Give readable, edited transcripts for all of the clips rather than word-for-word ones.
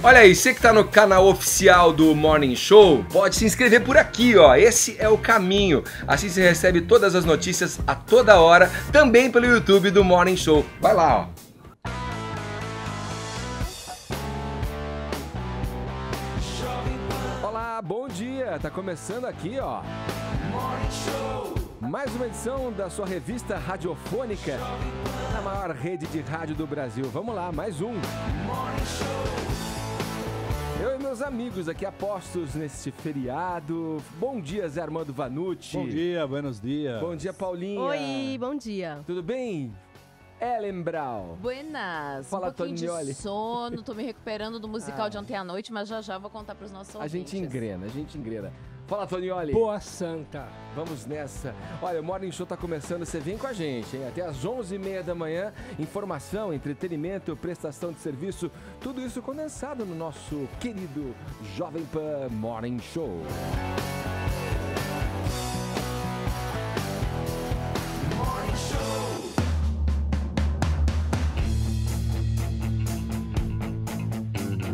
Olha aí, você que tá no canal oficial do Morning Show, pode se inscrever por aqui, ó. Esse é o caminho. Assim você recebe todas as notícias a toda hora, também pelo YouTube do Morning Show. Vai lá, ó. Olá, bom dia. Tá começando aqui, ó. Morning Show. Mais uma edição da sua revista radiofônica na maior rede de rádio do Brasil. Vamos lá, mais um. Morning Show. Eu e meus amigos aqui apostos nesse feriado. Bom dia, Zé Armando Vanucci. Bom dia, buenos dias. Bom dia, Paulinha. Oi, bom dia. Tudo bem? Ellen Brau. Buenas. Fala, um pouquinho Tonioli. de sono, tô me recuperando do musical de ontem à noite, mas já vou contar pros nossos ouvintes. A gente engrena. Fala, Tonioli. Boa Santa. Vamos nessa. Olha, o Morning Show tá começando, você vem com a gente, hein? Até às 11h30 da manhã, informação, entretenimento, prestação de serviço, tudo isso condensado no nosso querido Jovem Pan Morning Show. Morning Show.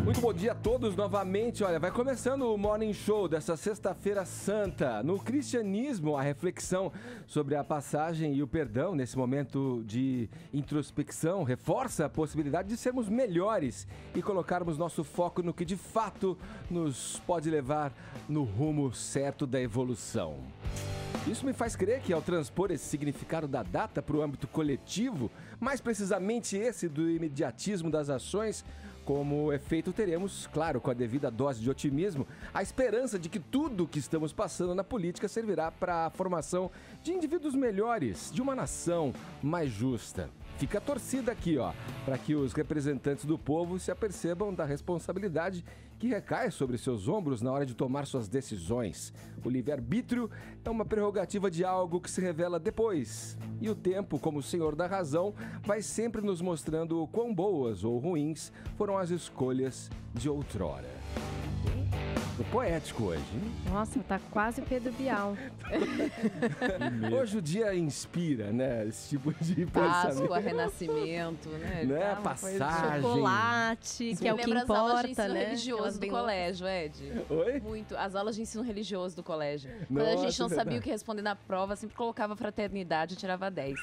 Muito bom dia a todos novamente. Olha, vai começando o Morning Show dessa sexta-feira santa. No cristianismo, a reflexão sobre a passagem e o perdão nesse momento de introspecção reforça a possibilidade de sermos melhores e colocarmos nosso foco no que de fato nos pode levar no rumo certo da evolução. Isso me faz crer que, ao transpor esse significado da data para o âmbito coletivo, mais precisamente esse do imediatismo das ações, como efeito teremos, claro, com a devida dose de otimismo, a esperança de que tudo o que estamos passando na política servirá para a formação de indivíduos melhores, de uma nação mais justa. Fica a torcida aqui, ó, para que os representantes do povo se apercebam da responsabilidade que recai sobre seus ombros na hora de tomar suas decisões. O livre-arbítrio é uma prerrogativa de algo que se revela depois. E o tempo, como senhor da razão, vai sempre nos mostrando o quão boas ou ruins foram as escolhas de outrora. Tô poético hoje, hein? Nossa, tá quase Pedro Bial. Hoje o dia inspira, né? Esse tipo de pensamento. Páscoa, renascimento, né? Né? Tá, uma coisa Passagem. Chocolate, que é o que lembra as aulas de importa, ensino né? religioso Elas do bem colégio, Ed. Oi? Muito. As aulas de ensino religioso do colégio. Quando Nossa, a gente não sabia verdade. o que responder na prova, sempre colocava fraternidade e tirava 10.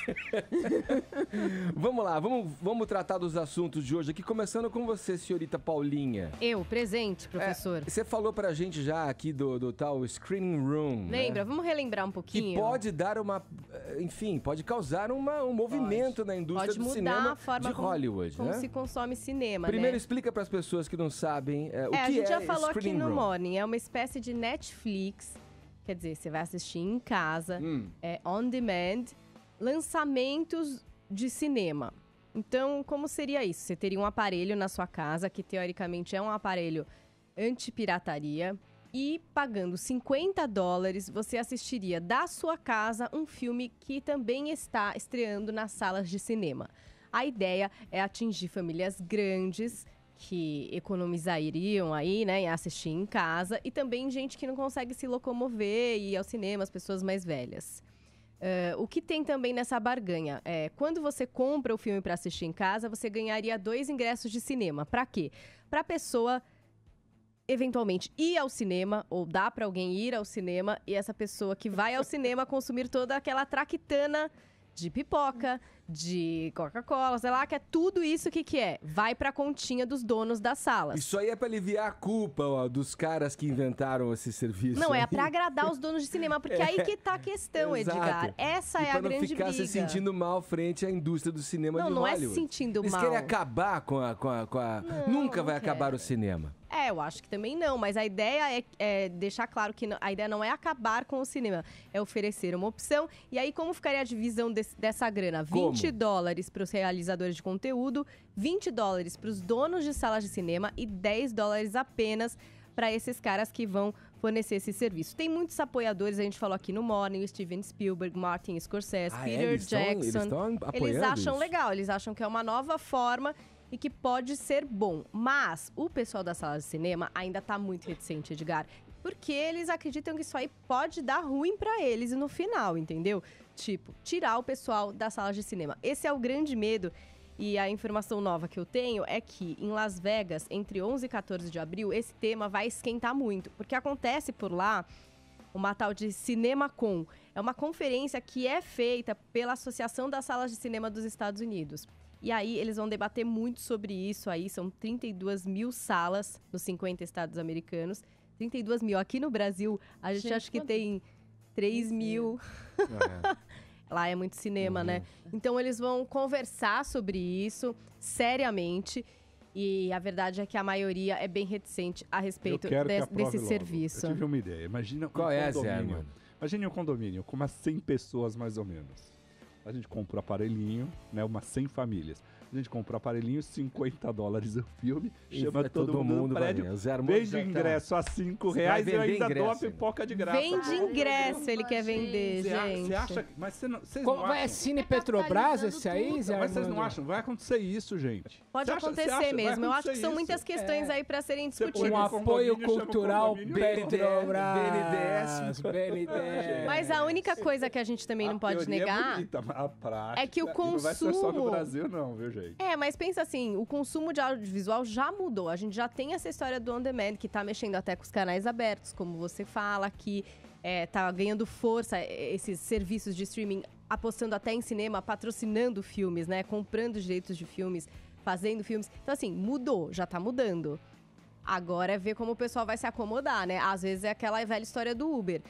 Vamos lá, vamos tratar dos assuntos de hoje aqui, começando com você, senhorita Paulinha. Eu, presente, professor. Você falou pra gente já aqui do tal screening room. Lembra? Né? Vamos relembrar um Que pouquinho? pode dar enfim, pode causar um movimento na indústria Pode do mudar cinema a forma de Hollywood, como né? se consome cinema, Primeiro né? explica para as pessoas que não sabem o que a gente já é falou aqui screening no room. Morning. É uma espécie de Netflix. Quer dizer, você vai assistir em casa, on demand, lançamentos de cinema. Então, como seria isso? Você teria um aparelho na sua casa, que teoricamente é um aparelho anti-pirataria, e pagando $50, você assistiria da sua casa um filme que também está estreando nas salas de cinema. A ideia é atingir famílias grandes que economizariam aí, né, em assistir em casa, e também gente que não consegue se locomover e ir ao cinema, as pessoas mais velhas. O que tem também nessa barganha é, quando você compra o filme para assistir em casa, você ganharia 2 ingressos de cinema. Para quê? Para a pessoa eventualmente ir ao cinema, ou dá para alguém ir ao cinema, e essa pessoa que vai ao cinema consumir toda aquela traquitana de pipoca, de Coca-Cola, sei lá, que é tudo isso que é. Vai pra continha dos donos das salas. Isso aí é para aliviar a culpa dos caras que inventaram esse serviço. Não, é aí. pra agradar os donos de cinema, porque aí que tá a questão, Exato. Edgar. Essa E é a pra não grande ficar briga. se sentindo mal frente à indústria do cinema de Não Hollywood. é se sentindo Eles mal. querem acabar com a... Não, Nunca não vai quero. acabar o cinema. Eu acho que também não, mas a ideia é deixar claro que a ideia não é acabar com o cinema, é oferecer uma opção. E aí, como ficaria a divisão dessa grana? Como? $20 para os realizadores de conteúdo, $20 para os donos de salas de cinema e $10 apenas para esses caras que vão fornecer esse serviço. Tem muitos apoiadores, a gente falou aqui no Morning, o Steven Spielberg, Martin Scorsese, Peter eles Jackson. estão apoiando Eles acham isso? legal, eles acham que é uma nova forma e que pode ser bom. Mas o pessoal da sala de cinema ainda tá muito reticente, Edgar, porque eles acreditam que isso aí pode dar ruim pra eles no final, entendeu? Tipo, tirar o pessoal da sala de cinema. Esse é o grande medo E a informação nova que eu tenho é que em Las Vegas, entre 11 e 14 de abril, esse tema vai esquentar muito. Porque acontece por lá uma tal de CinemaCon. É uma conferência que é feita pela Associação das Salas de Cinema dos Estados Unidos. E aí eles vão debater muito sobre isso aí. São 32 mil salas nos 50 estados americanos. 32 mil. Aqui no Brasil, a gente acha que tem 3 mil. Lá é muito cinema, né? Então eles vão conversar sobre isso seriamente. E a verdade é que a maioria é bem reticente a respeito desse serviço. Eu tive uma ideia. Imagina Qual é, Zé, mano? Imagine um condomínio com umas 100 pessoas mais ou menos. A gente compra o aparelhinho, né? Umas 100 famílias. A gente compra o aparelhinho, $50 o filme, chama todo mundo no prédio, vende ingresso a R$5 e eu ainda dou a pipoca de graça. Vende ingresso, ele quer vender, gente. Você acha? Mas vocês não acham? É Cine Petrobras esse aí, Zé? Mas vocês não acham? Vai acontecer isso, gente. Pode acontecer mesmo. Eu acho que são muitas questões aí para serem discutidas. Um apoio cultural BNDES. Mas a única coisa que a gente também não pode negar é que o consumo... Não vai ser só no Brasil não, viu, gente? Mas pensa assim, o consumo de audiovisual já mudou. A gente já tem essa história do on-demand, que tá mexendo até com os canais abertos, como você fala, que tá ganhando força esses serviços de streaming, apostando até em cinema, patrocinando filmes, né? Comprando direitos de filmes, fazendo filmes. Então assim, mudou, já tá mudando. Agora é ver como o pessoal vai se acomodar, né? Às vezes é aquela velha história do Uber.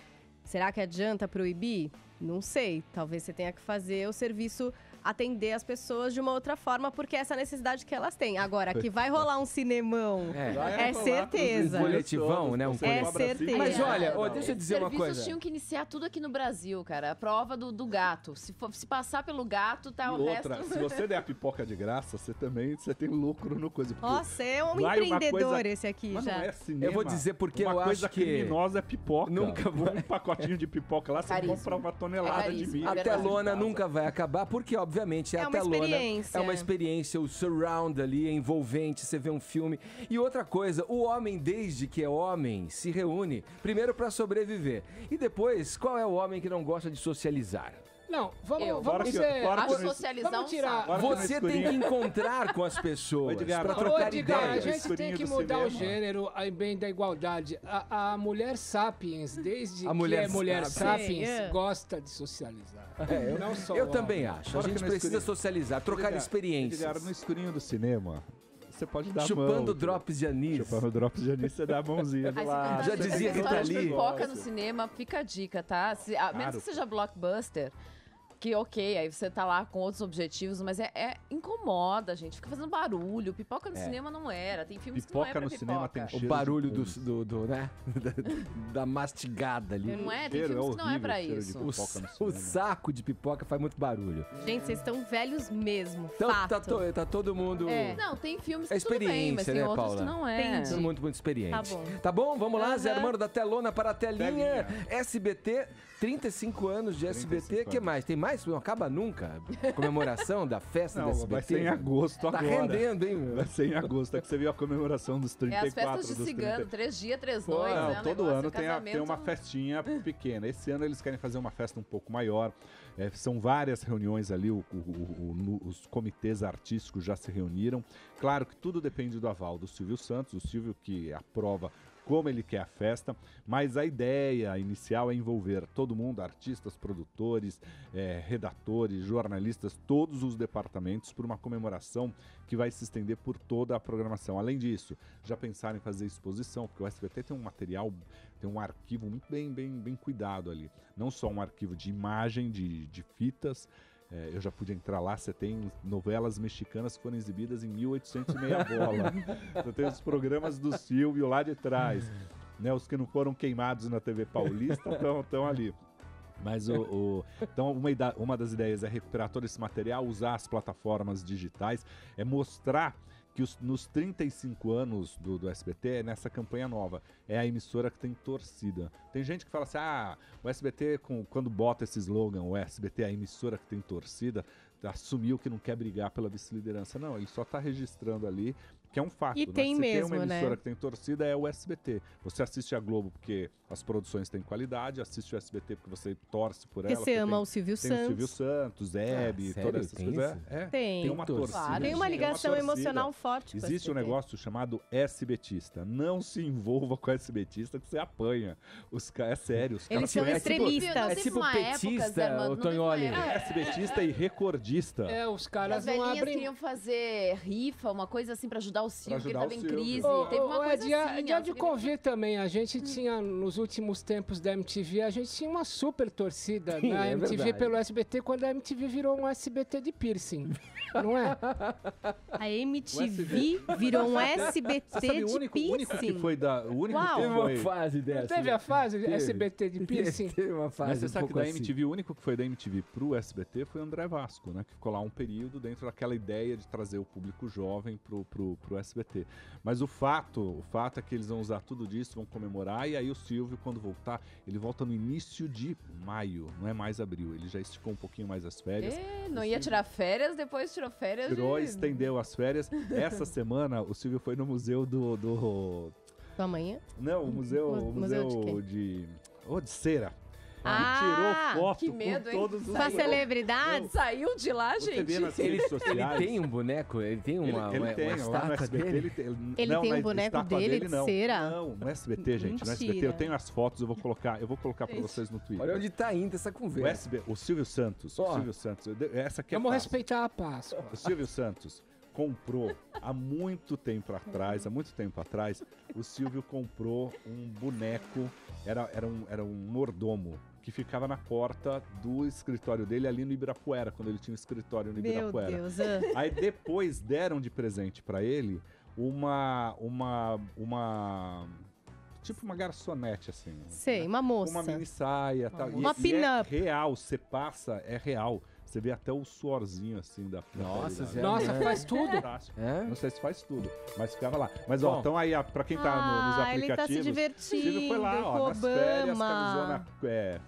Será que adianta proibir? Não sei. Talvez você tenha que fazer o serviço atender as pessoas de uma outra forma, porque é essa necessidade que elas têm. Agora, que vai rolar um cinemão, é certeza. Um coletivão, né? É certeza. Mas olha, deixa eu dizer uma coisa. Os serviços tinham que iniciar tudo aqui no Brasil, cara. A prova do gato. Se passar pelo gato, tá o resto... Se você der a pipoca de graça, você tem lucro no coisa. Nossa, é um empreendedor esse aqui mas já. Não é cinema. Eu vou dizer porque eu acho que... Uma coisa criminosa é pipoca. Nunca vai. Um pacotinho de pipoca lá, você compra uma tonelada de milho. A telona nunca vai acabar, porque obviamente a telona experiência. É uma experiência, o surround ali é envolvente, você vê um filme. E outra coisa, o homem, desde que é homem, se reúne primeiro para sobreviver. E depois, qual é o homem que não gosta de socializar? Não, vamos socializar vamos tirar. Você tem que encontrar com as pessoas para trocar ideias. A gente tem que mudar o gênero aí bem da igualdade. A mulher sapiens, desde que é mulher sapiens, gosta de socializar. Não só eu também acho. A gente precisa socializar, trocar experiências. No escurinho do cinema... Você pode dar Chupando drops de anis. Chupando drops de anis, você dá a mãozinha de lado. Já dizia Rita Lee. Pipoca no cinema, fica a dica, tá? Mesmo que seja blockbuster, que ok, aí você tá lá com outros objetivos, mas incomoda, gente. Fica fazendo barulho. Pipoca no cinema não era. Tem filmes pipoca que não é pra no cinema tem cheiro o barulho né? da mastigada ali. Não é? Tem filmes que não é pra isso. O saco de pipoca faz muito barulho. Gente, vocês estão velhos mesmo. Então tá todo mundo... Não, tem filmes que tudo bem, mas tem outros Paula? Que não é. Todo mundo muito experiente. Tá bom, vamos lá, Zé Armando, da telona para a telinha. SBT, 35 anos de SBT. O que mais? Tem mais? Não acaba nunca. Comemoração da festa do SBT. Vai ser em agosto agora. Tá rendendo, hein? Vai ser em agosto. É que você viu a comemoração dos 34. As festas de cigano, 3 dias, 3 noites. Não, todo ano tem uma festinha pequena. Esse ano eles querem fazer uma festa um pouco maior. São várias reuniões ali, os comitês artísticos já se reuniram. Claro que tudo depende do aval do Silvio Santos, o Silvio que aprova como ele quer a festa, mas a ideia inicial é envolver todo mundo, artistas, produtores, redatores, jornalistas, todos os departamentos, por uma comemoração que vai se estender por toda a programação. Além disso, já pensaram em fazer exposição, porque o SBT tem um material, tem um arquivo muito bem cuidado ali. Não só um arquivo de imagem, de fitas. Eu já pude entrar lá, você tem novelas mexicanas que foram exibidas em 1800 e meia bola. Você tem os programas do Silvio lá de trás. Né, os que não foram queimados na TV Paulista estão ali. Mas então uma das ideias é recuperar todo esse material, usar as plataformas digitais, mostrar que nos 35 anos do SBT, nessa campanha nova, é a emissora que tem torcida. Tem gente que fala assim, o SBT, quando bota esse slogan, o SBT é a emissora que tem torcida, assumiu que não quer brigar pela vice-liderança. Não, ele só está registrando ali que é um fato. E tem mesmo, tem uma emissora, né? que tem torcida, é o SBT. Você assiste a Globo porque as produções têm qualidade, assiste o SBT porque você torce por ela. Porque você ama o Silvio Tem Santos. o Silvio Santos, Hebe, sério? todas essas Tem coisas. isso? Tem uma torcida. Claro, Tem uma ligação torcida. emocional forte com Existe um SBT. negócio chamado SBTista. Não se envolva com SBTista que você apanha. É sério. Os Eles caras são são extremistas. Não É teve tipo uma época, petista, Zé, mano, o não teve uma Tonholi. época. SBTista e recordista. Os As caras não velhinhas abrem... queriam fazer rifa, uma coisa assim pra ajudar o Silvio, que ele ajudar tava o em Silvio. crise. Ô, Teve uma coisa dia, assim. dia elas de queriam- Covid também, a gente tinha, nos últimos tempos da MTV, a gente tinha uma super torcida Sim, na é MTV verdade. pelo SBT, quando a MTV virou um SBT de piercing, não é? A MTV virou um SBT Você sabe de o único que piercing. foi da. O único Uau. que Teve uma foi. fase dessa. Teve a fase Teve. SBT de piercing? Teve uma fase Mas você um sabe que pouco da assim. MTV, o único que foi da MTV pro SBT foi o André Vasco, né? Que ficou lá um período dentro daquela ideia de trazer o público jovem pro SBT. Mas o fato é que eles vão usar tudo disso, vão comemorar, e aí o Silvio, quando voltar, ele volta no início de maio, não é mais abril. Ele já esticou um pouquinho mais as férias. Não ia tirar férias, depois tirou férias. Tirou, estendeu as férias. Essa semana, o Silvio foi no museu do... Tua manhã? Não, o museu, O museu de de cera. Ah, tirou foto que medo, com hein? todos os... Com a celebridade? Saiu de lá, Você gente. vê nas redes Ele sociais... tem um boneco? Ele tem uma, ele tem, uma lá no estátua SBT dele? ele tem. Ele Não, tem um na boneco estátua dele dele, de não. cera? Não, no SBT, gente. No SBT Mentira. eu tenho as fotos, eu vou colocar pra vocês no Twitter. Olha onde tá indo essa O conversa. o Silvio Santos, Ó. essa aqui é Vamos fácil. respeitar a Páscoa. O Silvio Santos comprou há muito tempo atrás, o Silvio comprou um boneco, era um mordomo, que ficava na porta do escritório dele ali no Ibirapuera, quando ele tinha um escritório no Meu Ibirapuera. Deus. Aí depois deram de presente pra ele uma tipo uma garçonete assim. Sei, uma moça. Uma mini saia, tal. Uma E pin-up. é real, você passa, é real. Você vê até o suorzinho assim da Nossa, da Zé. Nossa, É. faz tudo. Fantástico. É? Não sei se faz tudo, mas ficava lá. Mas Bom. ó, então aí, pra quem tá nos ele tá se aplicativos, divertindo Silvio foi lá, com ó, o nas férias, Obama. camisona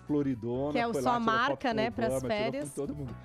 floridona. Que é foi sua lá, tirou marca, foto com o né, pras Obama, tirou férias. com todo mundo.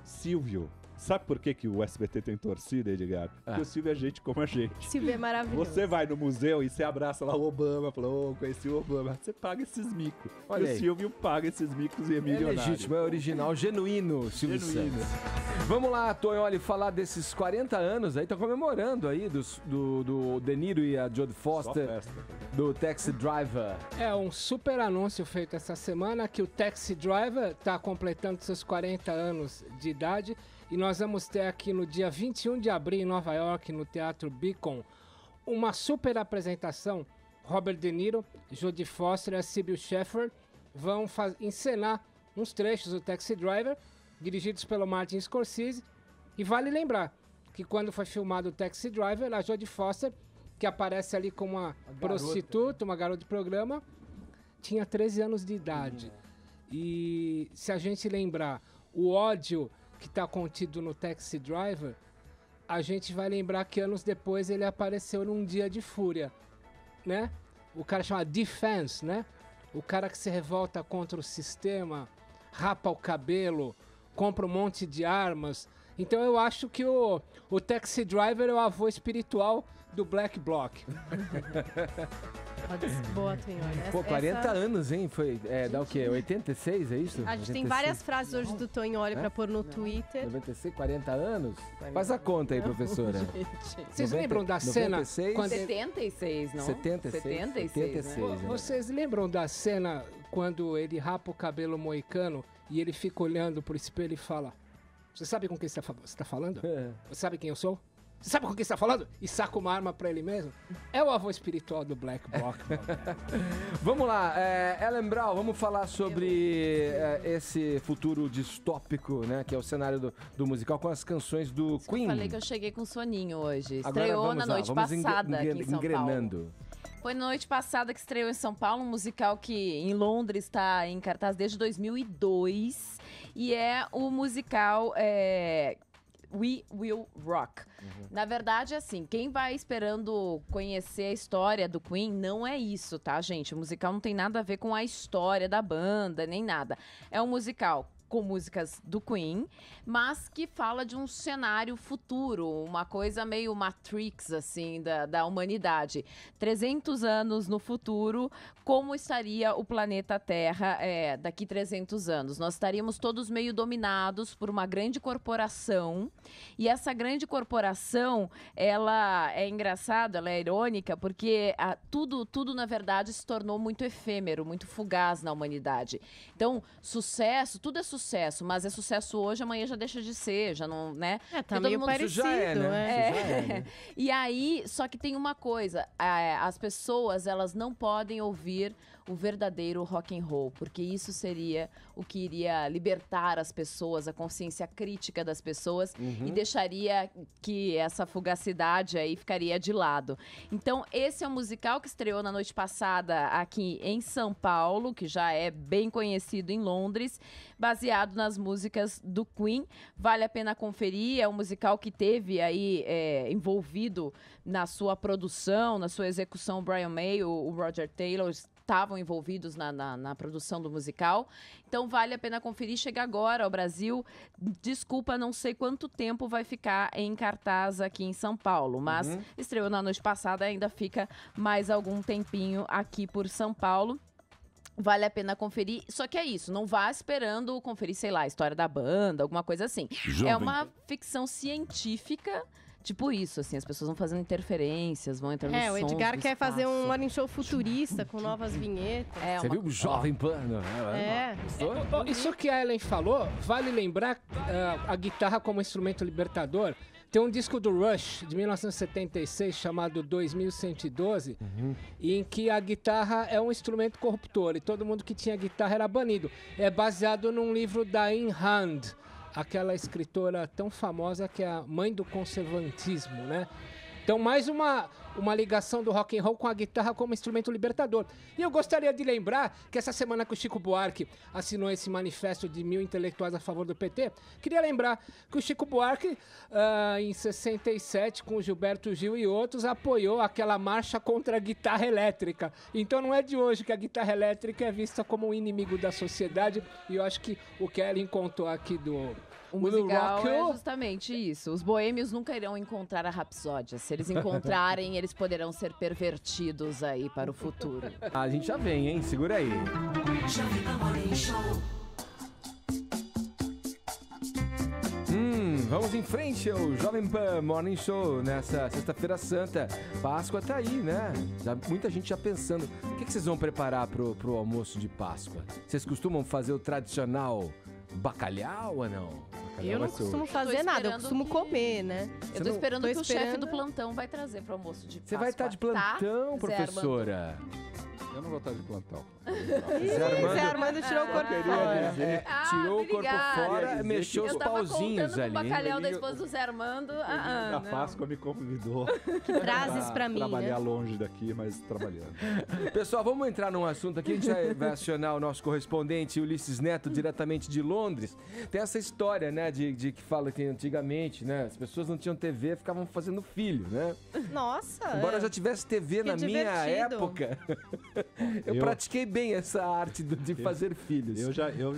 Silvio, sabe por que o SBT tem torcida, Edgar? Porque o Silvio é gente como a gente. Silvio é maravilhoso. Você vai no museu e você abraça lá o Obama, falou, conheci o Obama. Você paga esses micos. Olha E aí. o Silvio paga esses micos e é É milionário. legítimo, é original, genuíno, Silvio Genuíno. Santos. Vamos lá, Tonholi, falar desses 40 anos aí, tá comemorando aí do De Niro e a Jodie Só Foster, festa. do Taxi Driver. É um super anúncio feito essa semana que o Taxi Driver está completando seus 40 anos de idade e nós vamos ter aqui no dia 21 de abril em Nova York, no Teatro Beacon, uma super apresentação. Robert De Niro, Jodie Foster e Sybil Shepherd vão encenar uns trechos do Taxi Driver, dirigidos pelo Martin Scorsese. E vale lembrar que quando foi filmado o Taxi Driver, a Jodie Foster, que aparece ali como uma prostituta, uma garota de programa, tinha 13 anos de idade. E se a gente lembrar o ódio que está contido no Taxi Driver, a gente vai lembrar que anos depois ele apareceu num Dia de Fúria, né? O cara chama Defense, né? O cara que se revolta contra o sistema, rapa o cabelo, compra um monte de armas. Então eu acho que o Taxi Driver é o avô espiritual do Black Bloc. Boa, Tonholi. Pô, 40 anos, hein? Foi, dá o quê? 86, é isso? A gente tem 86? várias frases hoje do Tonholi pra pôr no Twitter. 96, 40 anos? Faz a conta aí, professora. Vocês 90, lembram da cena 96? quando 76, não? 76, 76, né? né? Vocês lembram da cena quando ele rapa o cabelo moicano e ele fica olhando pro espelho e fala: você sabe com quem você tá falando? Você sabe quem eu sou? Você sabe com quem você tá falando? E saca uma arma pra ele mesmo? É o avô espiritual do Black Bloc. Vamos lá, Ellen Brown, vamos falar sobre esse futuro distópico, né? Que é o cenário do musical com as canções do Queen. Eu falei que eu cheguei com soninho hoje. Agora Estreou vamos na lá, noite vamos passada aqui em São engrenando. Paulo. Foi na noite passada que estreou em São Paulo, um musical que em Londres está em cartaz desde 2002. E é o musical We Will Rock. Na verdade, assim, quem vai esperando conhecer a história do Queen, não é isso, tá, gente? O musical não tem nada a ver com a história da banda, nem nada. É um musical com músicas do Queen, mas que fala de um cenário futuro, uma coisa meio Matrix, assim, da humanidade. 300 anos no futuro, como estaria o planeta Terra daqui 300 anos? Nós estaríamos todos meio dominados por uma grande corporação, e essa grande corporação, ela é engraçada, ela é irônica, porque tudo, na verdade, se tornou muito efêmero, muito fugaz na humanidade. Então, sucesso, tudo é sucesso, mas é sucesso hoje, amanhã já deixa de ser, já não, né? Tá meio parecido, né? E aí, só que tem uma coisa, as pessoas, elas não podem ouvir o verdadeiro rock and roll, porque isso seria o que iria libertar as pessoas, a consciência crítica das pessoas, e deixaria que essa fugacidade aí ficaria de lado. Então, esse é um musical que estreou na noite passada aqui em São Paulo, que já é bem conhecido em Londres, baseado nas músicas do Queen. Vale a pena conferir, é um musical que teve aí envolvido na sua produção, na sua execução, o Brian May, o Roger Taylor, estavam envolvidos na produção do musical. Então, vale a pena conferir. Chega agora ao Brasil. Desculpa, não sei quanto tempo vai ficar em cartaz aqui em São Paulo, mas estreou na noite passada, ainda fica mais algum tempinho aqui por São Paulo. Vale a pena conferir, só que é isso, não vá esperando conferir, sei lá, a história da banda, alguma coisa assim. É uma ficção científica. Tipo isso, assim, as pessoas vão fazendo interferências, vão entrando o Edgar quer fazer um morning show futurista com novas vinhetas. Você viu o Jovem Pan? Isso que a Ellen falou, vale lembrar a guitarra como instrumento libertador. Tem um disco do Rush, de 1976, chamado 2112, em que a guitarra é um instrumento corruptor e todo mundo que tinha guitarra era banido. É baseado num livro da Ayn Rand, aquela escritora tão famosa que é a mãe do conservantismo, né? Então, mais uma ligação do rock and roll com a guitarra como instrumento libertador. E eu gostaria de lembrar que essa semana que o Chico Buarque assinou esse manifesto de 1000 intelectuais a favor do PT, queria lembrar que o Chico Buarque, em 67, com o Gilberto Gil e outros, apoiou aquela marcha contra a guitarra elétrica. Então, não é de hoje que a guitarra elétrica é vista como um inimigo da sociedade. E eu acho que o que Ellen contou aqui o musical é justamente isso. Os boêmios nunca irão encontrar a Rapsódia. Se eles encontrarem, eles poderão ser pervertidos aí para o futuro. A gente já vem, hein? Segura aí. Vamos em frente ao Jovem Pan Morning Show nessa sexta-feira santa. Páscoa tá aí, né? Muita gente já pensando. O que vocês vão preparar pro almoço de Páscoa? Vocês costumam fazer o tradicional bacalhau ou não? Eu não costumo fazer nada, eu costumo comer, né? Eu tô esperando que o chefe do plantão vai trazer pro almoço de Páscoa. Você vai estar de plantão, professora? Eu não vou estar de plantão. Zé Armando tirou o corpo fora. Tirou o corpo fora, mexeu os pauzinhos ali. O bacalhau da esposa do Zé Armando. A Páscoa me convidou. Que trazes pra mim, trabalhar longe daqui, mas trabalhando. Pessoal, vamos entrar num assunto aqui. A gente vai acionar o nosso correspondente Ulisses Neto, diretamente de Londres. Tem essa história, né, de que fala que antigamente, né, as pessoas não tinham TV, ficavam fazendo filho, né? Nossa! Embora eu já tivesse TV na minha época, eu pratiquei bem essa arte de fazer filhos.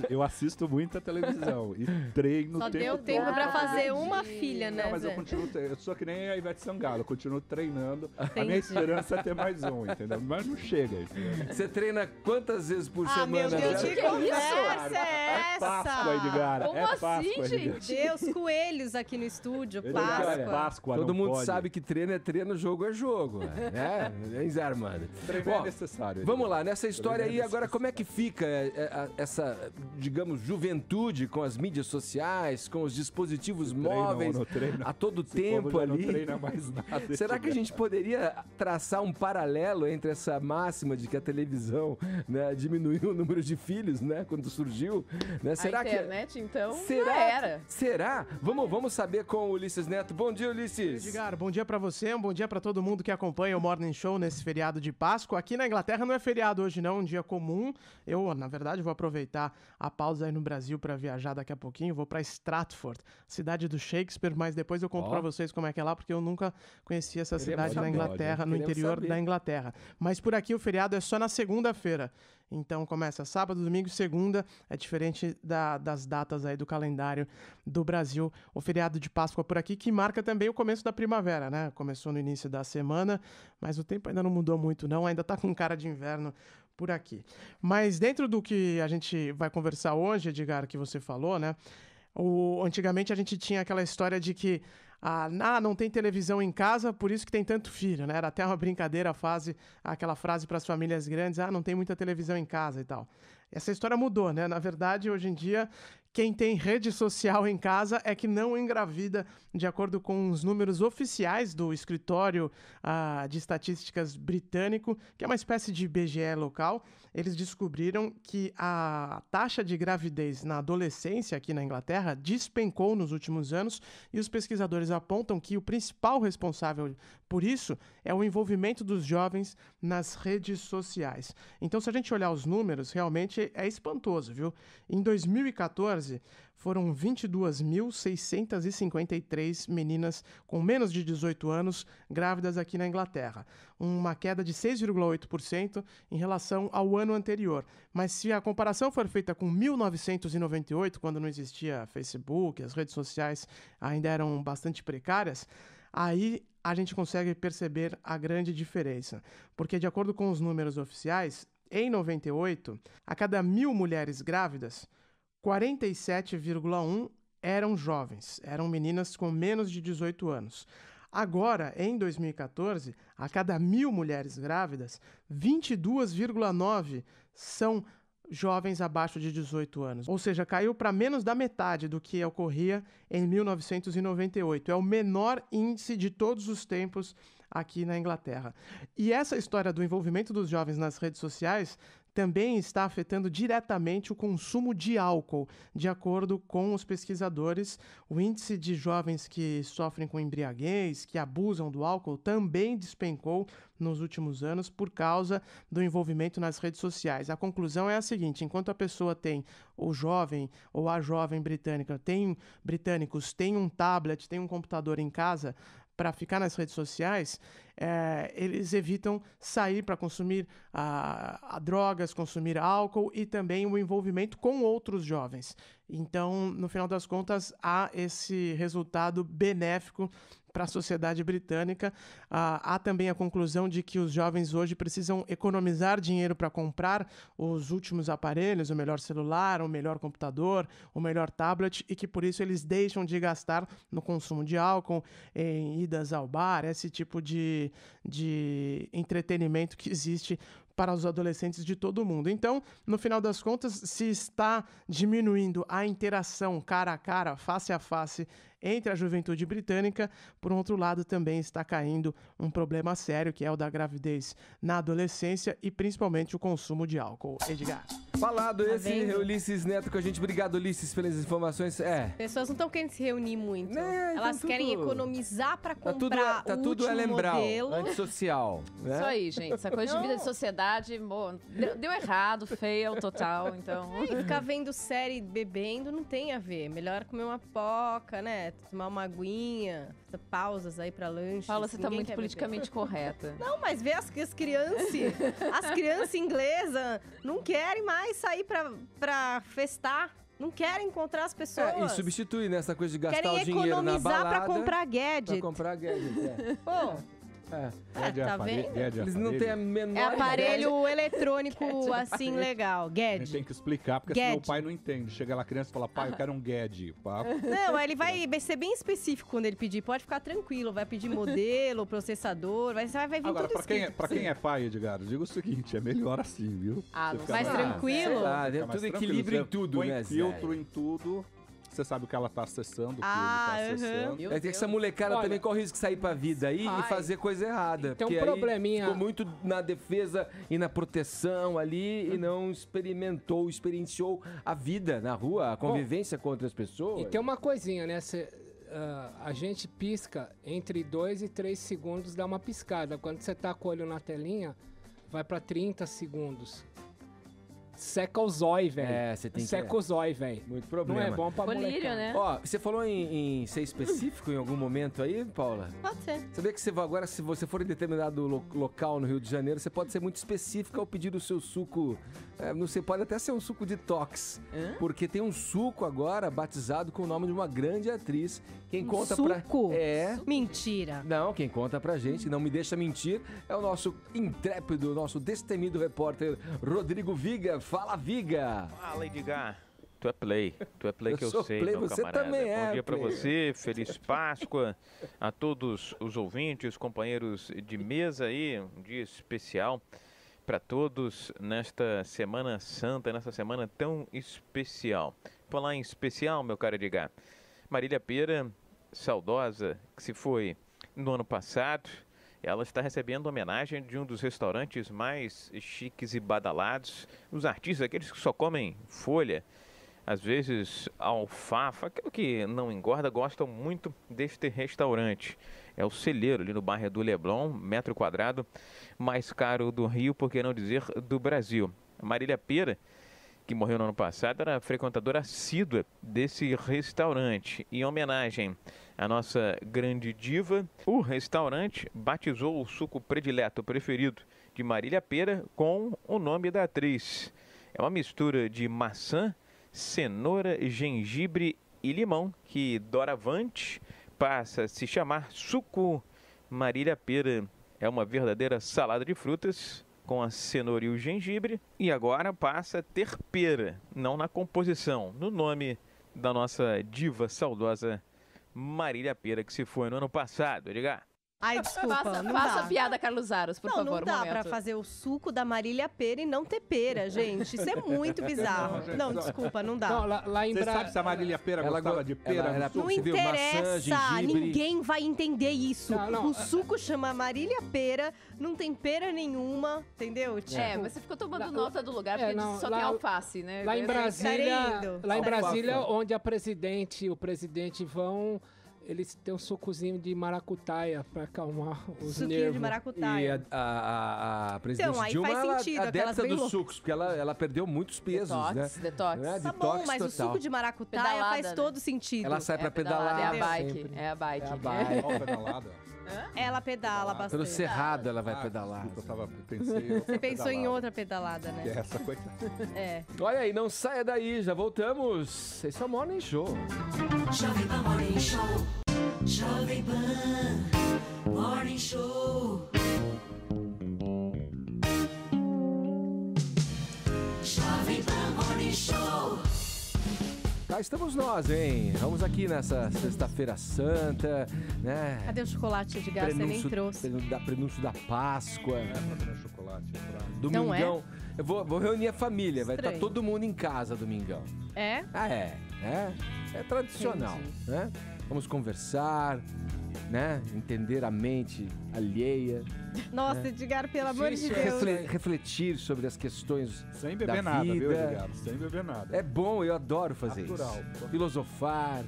Eu assisto muita televisão e treino. Só deu tempo pra fazer uma filha, né? Não, mas eu sou que nem a Ivete Sangalo, eu continuo treinando. Entendi. A minha esperança é ter mais um, entendeu? Mas não chega. Entendeu? Você treina quantas vezes por semana? Meu Deus, que conversa é essa? É Páscoa, Edgar. Como assim, gente? Deus, coelhos aqui no estúdio, Páscoa. Todo mundo sabe que treino é treino, jogo é jogo, né? Zé Armando. Treino é necessário. Vamos lá, nessa história aí, agora como é que fica essa, digamos, juventude com as mídias sociais, com os dispositivos móveis a todo tempo ali? Não treina mais nada. Será que a gente poderia traçar um paralelo entre essa máxima de que a televisão, né, diminuiu o número de filhos, né, quando surgiu? Né? Será a internet, então, era. Será? Vamos saber com o Ulisses Neto. Bom dia, Ulisses. Edgar, bom dia pra você, um bom dia pra todo mundo que acompanha o Morning Show nesse feriado de Páscoa. Aqui na Inglaterra não é feriado hoje não, um dia comum. Eu, na verdade, vou aproveitar a pausa aí no Brasil para viajar daqui a pouquinho. Vou para Stratford, cidade do Shakespeare, mas depois eu conto para vocês como é que é lá, porque eu nunca conheci essa cidade na Inglaterra, no interior da Inglaterra. Mas por aqui o feriado é só na segunda-feira. Então começa sábado, domingo e segunda. É diferente das datas aí do calendário do Brasil. O feriado de Páscoa por aqui, que marca também o começo da primavera, né? Começou no início da semana, mas o tempo ainda não mudou muito não, ainda tá com cara de inverno por aqui. Mas dentro do que a gente vai conversar hoje, Edgar, que você falou, né? Antigamente a gente tinha aquela história de que não tem televisão em casa, por isso que tem tanto filho, né? Era até uma brincadeira aquela frase para as famílias grandes, não tem muita televisão em casa e tal. Essa história mudou, né? Na verdade, hoje em dia, quem tem rede social em casa é que não engravida, de acordo com os números oficiais do Escritório de Estatísticas Britânico, que é uma espécie de IBGE local. Eles descobriram que a taxa de gravidez na adolescência aqui na Inglaterra despencou nos últimos anos e os pesquisadores apontam que o principal responsável por isso é o envolvimento dos jovens nas redes sociais. Então, se a gente olhar os números, realmente é espantoso, viu? Em 2014, foram 22.653 meninas com menos de 18 anos grávidas aqui na Inglaterra. Uma queda de 6,8% em relação ao ano anterior. Mas se a comparação for feita com 1998, quando não existia Facebook, as redes sociais ainda eram bastante precárias, aí a gente consegue perceber a grande diferença. Porque, de acordo com os números oficiais, em 98, a cada 1.000 mulheres grávidas, 47,1 eram jovens, eram meninas com menos de 18 anos. Agora, em 2014, a cada 1.000 mulheres grávidas, 22,9 são jovens abaixo de 18 anos. Ou seja, caiu para menos da metade do que ocorria em 1998. É o menor índice de todos os tempos aqui na Inglaterra. E essa história do envolvimento dos jovens nas redes sociais também está afetando diretamente o consumo de álcool. De acordo com os pesquisadores, o índice de jovens que sofrem com embriaguez, que abusam do álcool, também despencou nos últimos anos por causa do envolvimento nas redes sociais. A conclusão é a seguinte: enquanto a pessoa tem, o jovem ou a jovem britânicos têm um tablet, têm um computador em casa para ficar nas redes sociais, eles evitam sair para consumir drogas, consumir álcool e também o envolvimento com outros jovens. Então, no final das contas, há esse resultado benéfico para a sociedade britânica. Há também a conclusão de que os jovens hoje precisam economizar dinheiro para comprar os últimos aparelhos, o melhor celular, o melhor computador, o melhor tablet, e que por isso eles deixam de gastar no consumo de álcool, em idas ao bar, esse tipo de entretenimento que existe para os adolescentes de todo o mundo. Então, no final das contas, se está diminuindo a interação cara a cara, face a face, entre a juventude britânica, por outro lado, também está caindo um problema sério, que é o da gravidez na adolescência e principalmente o consumo de álcool. Edgar. Falado esse Ulisses Neto com a gente. Obrigado, Ulisses, pelas informações. Pessoas não estão querendo se reunir muito. Elas querem economizar para comprar tá o tudo último modelo. Antissocial. Né? Isso aí, gente. Essa coisa de vida de sociedade, deu errado, fail total, então... E ficar vendo série bebendo não tem a ver. Melhor comer uma pipoca, né? Tomar uma aguinha, fazer pausas aí pra lanche. Paula, você tá muito politicamente correta. Não, mas vê as crianças inglesas não querem mais sair pra festar. Não querem encontrar as pessoas. E substituir nessa coisa de gastar querem o dinheiro na balada. Querem economizar pra comprar gadget. Pra comprar gadget, Pô... tá vendo? Eles não têm a menor aparelho eletrônico assim legal, gadget. Tem que explicar, porque senão o pai não entende. Chega lá a criança e fala, pai, eu quero um gadget. Não, ele vai ser bem específico quando ele pedir. Pode ficar tranquilo, vai pedir modelo, processador, vai vir agora, tudo pra quem é pai, Edgar, eu digo o seguinte, é melhor assim, viu? Mais tranquilo? Tudo equilíbrio em tudo, põe né, filtro em tudo. Você sabe o que ela tá acessando, o que ele tá acessando. É que essa molecada também corre o risco de sair pra vida aí e fazer coisa errada. Tem um porque probleminha. Aí ficou muito na defesa e na proteção ali e não experienciou a vida na rua, a convivência com outras pessoas. E tem uma coisinha, né? A gente pisca entre 2 e 3 segundos, dá uma piscada. Quando você tá com o olho na telinha, vai pra 30 segundos. seca o zóio, velho. Você tem que... Seca o zóio, velho. Muito problema. Não é bom pra Colírio, molecada. né? Ó, você falou em ser específico em algum momento aí, Paula? Pode ser. Sabia que agora, se você for em determinado local no Rio de Janeiro, você pode ser muito específico ao pedir o seu suco. Não sei, pode até ser um suco detox. Porque tem um suco agora batizado com o nome de uma grande atriz. Quem conta suco? pra. Mentira. Não, quem conta pra gente, não me deixa mentir, é o nosso intrépido, nosso destemido repórter Rodrigo Viga. Fala, Viga! Fala, Edgar. Tu é play que eu sou sei, play, meu você camarada. também é Bom dia pra play. você, feliz Páscoa a todos os ouvintes, companheiros de mesa aí, um dia especial para todos nesta Semana Santa, nessa semana tão especial. Falar em especial, meu caro Edgar, Marília Pêra, saudosa, que se foi no ano passado, ela está recebendo homenagem de um dos restaurantes mais chiques e badalados, os artistas, aqueles que só comem folha, às vezes alfafa, aquilo que não engorda, gostam muito deste restaurante. É o Celeiro, ali no bairro do Leblon, metro quadrado, mais caro do Rio, por que não dizer do Brasil. A Marília Pêra, que morreu no ano passado, era frequentadora assídua desse restaurante. Em homenagem à nossa grande diva, o restaurante batizou o suco predileto preferido de Marília Pêra com o nome da atriz. É uma mistura de maçã, cenoura, gengibre e limão, que doravante passa a se chamar suco Marília Pêra. É uma verdadeira salada de frutas com a cenoura e o gengibre, e agora passa a ter pera, não na composição, no nome da nossa diva saudosa Marília Pêra, que se foi no ano passado, Edgar. Ai, desculpa, Faça não a dá. piada, Carlos Aros, por favor. Não dá momento. pra fazer o suco da Marília Pêra e não ter pera, gente. Isso é muito bizarro. Não, desculpa, não dá. Não, lá em Você Brasília. sabe se a Marília Pêra gostava de pera? ela- no suco? Não Você viu, maçã, interessa, gengibre. ninguém vai entender isso. Não, o suco chama Marília Pêra, não tem pera nenhuma, entendeu? Tipo, Mas você ficou tomando nota do lugar, porque não, só lá- tem alface, né? Lá em Brasília, indo. lá em Alfafa. Brasília, onde o presidente vão, eles têm um sucozinho de maracutaia para acalmar os suquinho nervos. de E maracutaia. a presidente Então, aí Dilma, faz ela sentido, é aquelas adepta bem dos loucas. sucos, porque ela perdeu muitos pesos, né? Detox. Né? Tá Detox bom, mas o total. suco de maracutaia Pedalada, faz né? todo sentido. Ela sai pra pedalada, pedalar. é a bike, sempre. é a bike. É a bike. Qual pedalada? Ela pedala bastante. Pelo cerrado ela vai pedalar. Desculpa, pensei. Você pensou em outra pedalada, né? Essa coitada. É. Olha aí, não saia daí, já voltamos. Esse é o Morning Show. Jovem Pan Morning Show. Jovem Pan Morning Show. Jovem Pan Morning Show. Cá estamos nós, hein? Vamos aqui nessa sexta-feira santa, né? Cadê o chocolate de gás? Você nem trouxe. Prenúncio da Páscoa. Pra comer chocolate. Domingão. Eu vou reunir a família, vai estar Estranho. todo mundo em casa domingão. É? Ah, é tradicional, né? Vamos conversar, né? Entender a mente alheia, Nossa, Edgar, pelo amor de Deus. refletir sobre as questões Sem da beber nada, viu, vida. Edgar? Sem beber nada. É bom, eu adoro fazer Natural. isso. Filosofar,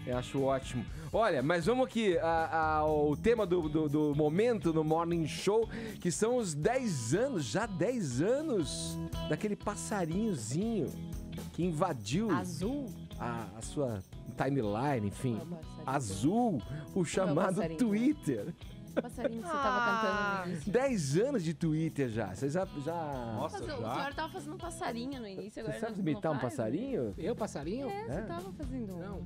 eu acho ótimo. Olha, mas vamos aqui ao tema do momento no Morning Show, que são os 10 anos, já 10 anos, daquele passarinhozinho que invadiu Azul? a sua timeline, enfim. Qual passarinho? Azul, o chamado passarinho? Twitter. O passarinho que você tava cantando no início. 10 anos de Twitter já. Vocês já... Nossa, O senhor tava fazendo um passarinho no início, agora Você sabe não imitar um faz, né? passarinho? Eu, passarinho? Você tava fazendo um. Não.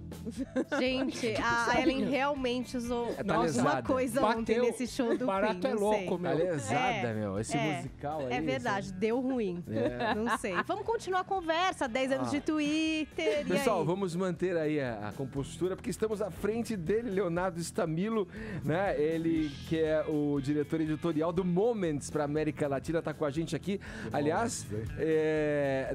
Gente, a Ellen realmente usou Tá lesada. uma coisa ontem Bateu. nesse show do Barato Queen, é não louco, sei. Tá meu. lesada, meu. Esse musical aí. É verdade, deu ruim. É. Não sei. Vamos continuar a conversa, 10 anos de Twitter, Pessoal, e aí? vamos manter aí a compostura, porque estamos à frente dele, Leonardo Stamilo, né? Ele que é o diretor editorial do Moments para América Latina, tá com a gente aqui. Aliás,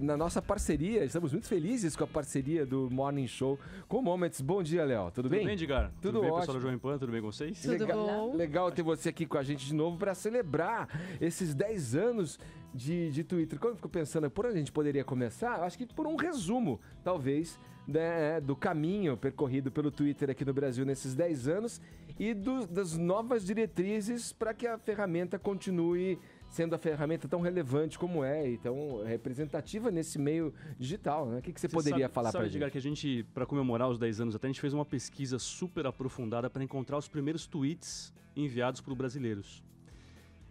na nossa parceria, estamos muito felizes com a parceria do Morning Show com o Moments. Bom dia, Léo. Tudo bem? Tudo bem, Edgar? Tudo bem, ótimo. pessoal da Jovem Pan? Tudo bem com vocês? Tudo legal, bom? legal ter você aqui com a gente de novo para celebrar esses 10 anos de Twitter. Quando eu fico pensando por onde a gente poderia começar, eu acho que por um resumo, talvez, né, do caminho percorrido pelo Twitter aqui no Brasil nesses 10 anos e das novas diretrizes para que a ferramenta continue sendo a ferramenta tão relevante como é e tão representativa nesse meio digital, né? O que você poderia falar para a gente? Edgar, que a gente, para comemorar os 10 anos até, a gente fez uma pesquisa super aprofundada para encontrar os primeiros tweets enviados por brasileiros.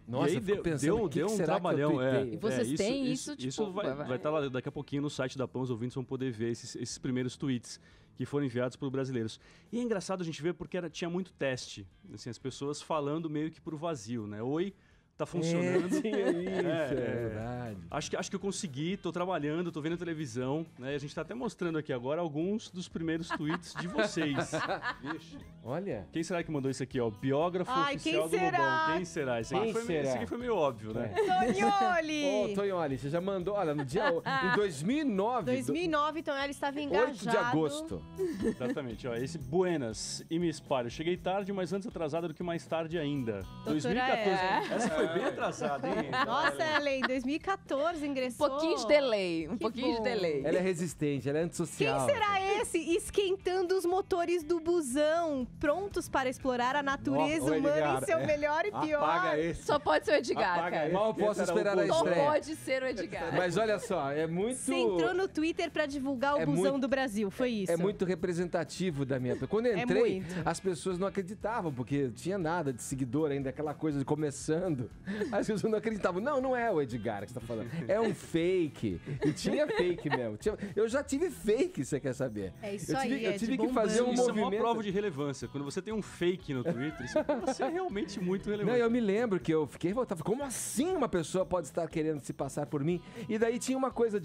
Nossa, e aí deu um trabalhão. E vocês têm isso, tipo... Isso vai estar lá daqui a pouquinho no site da PAN, os ouvintes vão poder ver esses primeiros tweets que foram enviados por brasileiros. E é engraçado a gente ver porque tinha muito teste, assim, as pessoas falando meio que pro vazio, né? Oi, tá funcionando. Tinha isso, é verdade. Acho que eu consegui, tô trabalhando, tô vendo televisão, né? A gente tá até mostrando aqui agora alguns dos primeiros tweets de vocês. Vixe. Olha. Quem será que mandou isso aqui, ó? Biógrafo oficial do Lobão. Quem será? Esse aqui foi meio óbvio, né? Tonholi! Ô, Tonholi, você já mandou, olha, no dia... em 2009... 2009, Tonholi estava engajado. 8 de agosto. Exatamente, ó. Esse Buenas e me espalho. Cheguei tarde, mas antes atrasada do que mais tarde ainda. Doutora 2014. Essa foi bem atrasada, hein? Nossa, Ellen, 2014 ingressou. Um pouquinho de delay, um pouquinho de delay. Ela é resistente, ela é antissocial. Quem será esse esquentando os motores do busão, prontos para explorar a natureza humana em seu melhor e pior? Apaga esse. Só pode ser o Edgar, Apaga cara. esse. Mal posso esperar a Só estreia. pode ser o Edgar. Mas olha só, é muito... Você entrou no Twitter para divulgar o busão muito- do Brasil, foi isso? É muito representativo da minha época. Quando eu entrei, muito. as pessoas não acreditavam, porque tinha nada de seguidor ainda, aquela coisa de começando. As pessoas não acreditavam. Não é o Edgar que você tá falando. É um fake. E tinha fake mesmo. Eu já tive fake, você quer saber? É isso eu tive, aí, eu tive Ed, que fazer um bombando. Isso é uma movimento... prova de relevância. Quando você tem um fake no Twitter, isso pode ser realmente muito relevante. Não, eu me lembro que eu fiquei revoltado. Como assim uma pessoa pode estar querendo se passar por mim? E daí tinha uma coisa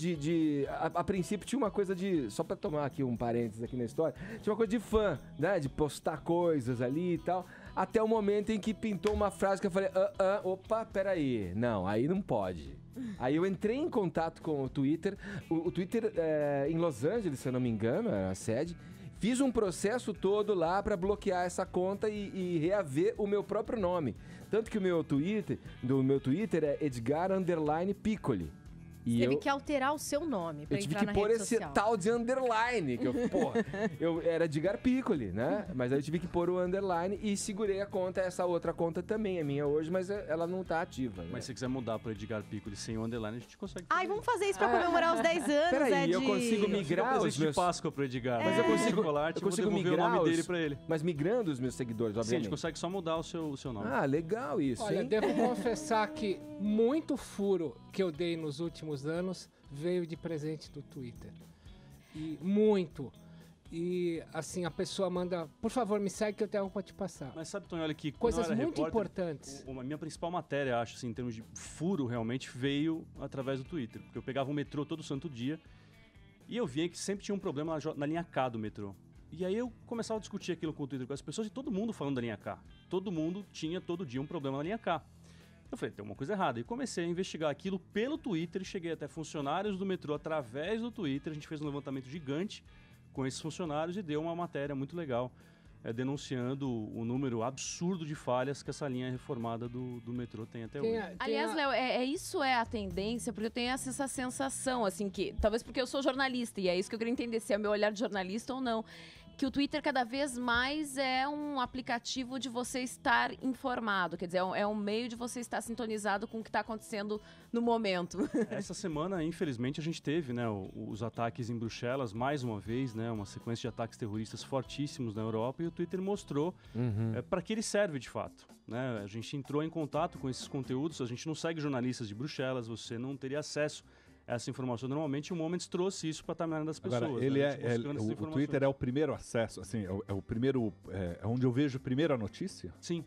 a princípio tinha uma coisa de... Só pra tomar aqui um parênteses aqui na história. Tinha uma coisa de fã, né? De postar coisas ali e tal. Até o momento em que pintou uma frase que eu falei... opa, peraí. Não, aí não pode. Aí eu entrei em contato com o Twitter. O Twitter em Los Angeles, se eu não me engano, era a sede. Fiz um processo todo lá pra bloquear essa conta e reaver o meu próprio nome. Tanto que o meu Twitter é Edgar_Piccoli. E Teve que alterar o seu nome pra eu tive entrar que na pôr rede esse social. tal de underline, que eu era Edgar Piccoli, né? Mas aí eu tive que pôr o underline e segurei a conta, essa outra conta também é minha hoje, mas ela não tá ativa. Né? Mas se você quiser mudar para Edgar Piccoli sem o underline, a gente consegue. Ai, vamos fazer isso pra comemorar os 10 anos, Peraí, Ed. eu consigo migrar os presente meus... de Páscoa pro Edgar. Mas eu consigo, chocolate, eu consigo vou devolver migrar o nome os... dele pra ele. Mas migrando os meus seguidores, Sim, a obviamente. gente consegue só mudar o seu nome. Ah, legal isso, Olha, hein? devo confessar que muito furo que eu dei nos últimos anos veio de presente do Twitter. E muito. E assim, a pessoa manda, por favor, me segue que eu tenho algo pra te passar. Mas sabe, Tonholi, que quando Coisas eu era muito repórter, importantes. A minha principal matéria, acho, assim, em termos de furo, realmente, veio através do Twitter. Porque eu pegava o metrô todo santo dia e eu via que sempre tinha um problema na linha K do metrô. E aí eu começava a discutir aquilo com o Twitter com as pessoas e todo mundo falando da linha K. Todo mundo tinha todo dia um problema na linha K. Eu falei, tem uma coisa errada. E comecei a investigar aquilo pelo Twitter, cheguei até funcionários do metrô através do Twitter. A gente fez um levantamento gigante com esses funcionários e deu uma matéria muito legal, denunciando o número absurdo de falhas que essa linha reformada do metrô tem até hoje. Aliás, Léo, isso é a tendência, porque eu tenho essa sensação, assim, que talvez porque eu sou jornalista, e é isso que eu queria entender, se é o meu olhar de jornalista ou não, que o Twitter cada vez mais é um aplicativo de você estar informado, quer dizer, é um meio de você estar sintonizado com o que está acontecendo no momento. Essa semana, infelizmente, a gente teve, né, os ataques em Bruxelas, mais uma vez, né, uma sequência de ataques terroristas fortíssimos na Europa, e o Twitter mostrou para que ele serve de fato. Né? A gente entrou em contato com esses conteúdos, a gente não segue jornalistas de Bruxelas, você não teria acesso essa informação. Normalmente o Moments trouxe isso para a timeline das pessoas. Agora, ele né? o Twitter é o primeiro acesso, assim, é o primeiro, é onde eu vejo primeiro a notícia? Sim,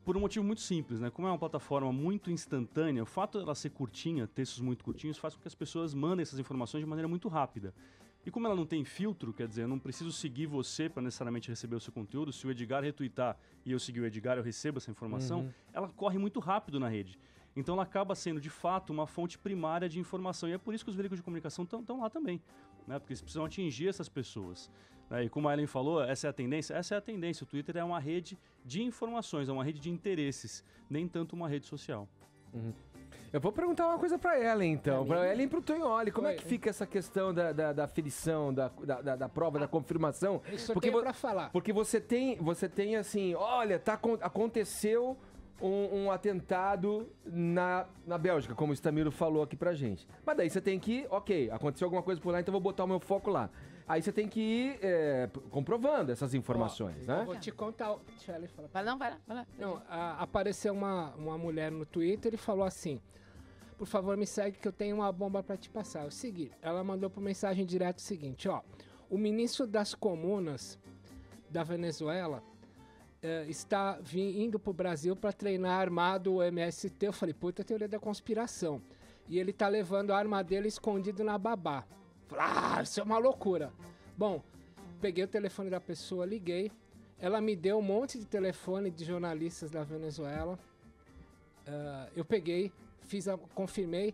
por um motivo muito simples, né? Como é uma plataforma muito instantânea, o fato dela ser curtinha, textos muito curtinhos, faz com que as pessoas mandem essas informações de maneira muito rápida. E como ela não tem filtro, quer dizer, eu não preciso seguir você para necessariamente receber o seu conteúdo. Se o Edgar retweetar e eu seguir o Edgar, eu recebo essa informação, ela corre muito rápido na rede. Então ela acaba sendo, de fato, uma fonte primária de informação. E é por isso que os veículos de comunicação estão lá também, né? Porque eles precisam atingir essas pessoas. Né? E como a Ellen falou, essa é a tendência? Essa é a tendência. O Twitter é uma rede de informações, é uma rede de interesses, nem tanto uma rede social. Eu vou perguntar uma coisa pra Ellen, então. Pra Ellen e pro Tonholi. Como é que fica essa questão da aferição, da prova, da confirmação? Isso eu tenho pra falar. Porque você tem assim, olha, aconteceu um atentado na Bélgica, como o Stamiro falou aqui pra gente. Mas daí você tem que ir, ok, aconteceu alguma coisa por lá, então vou botar o meu foco lá. Aí você tem que ir comprovando essas informações, né? Eu vou te contar... Deixa ela falar. Vai lá. Não, apareceu uma mulher no Twitter e falou assim: por favor, me segue que eu tenho uma bomba pra te passar. Eu segui. Ela mandou por mensagem direta o seguinte, ó. O ministro das Comunas da Venezuela está indo pro Brasil para treinar armado o MST. Eu falei, puta teoria da conspiração. E ele tá levando a arma dele escondido na babá. Falei, isso é uma loucura. Bom, peguei o telefone da pessoa, liguei. Ela me deu um monte de telefone de jornalistas da Venezuela. Eu peguei, confirmei,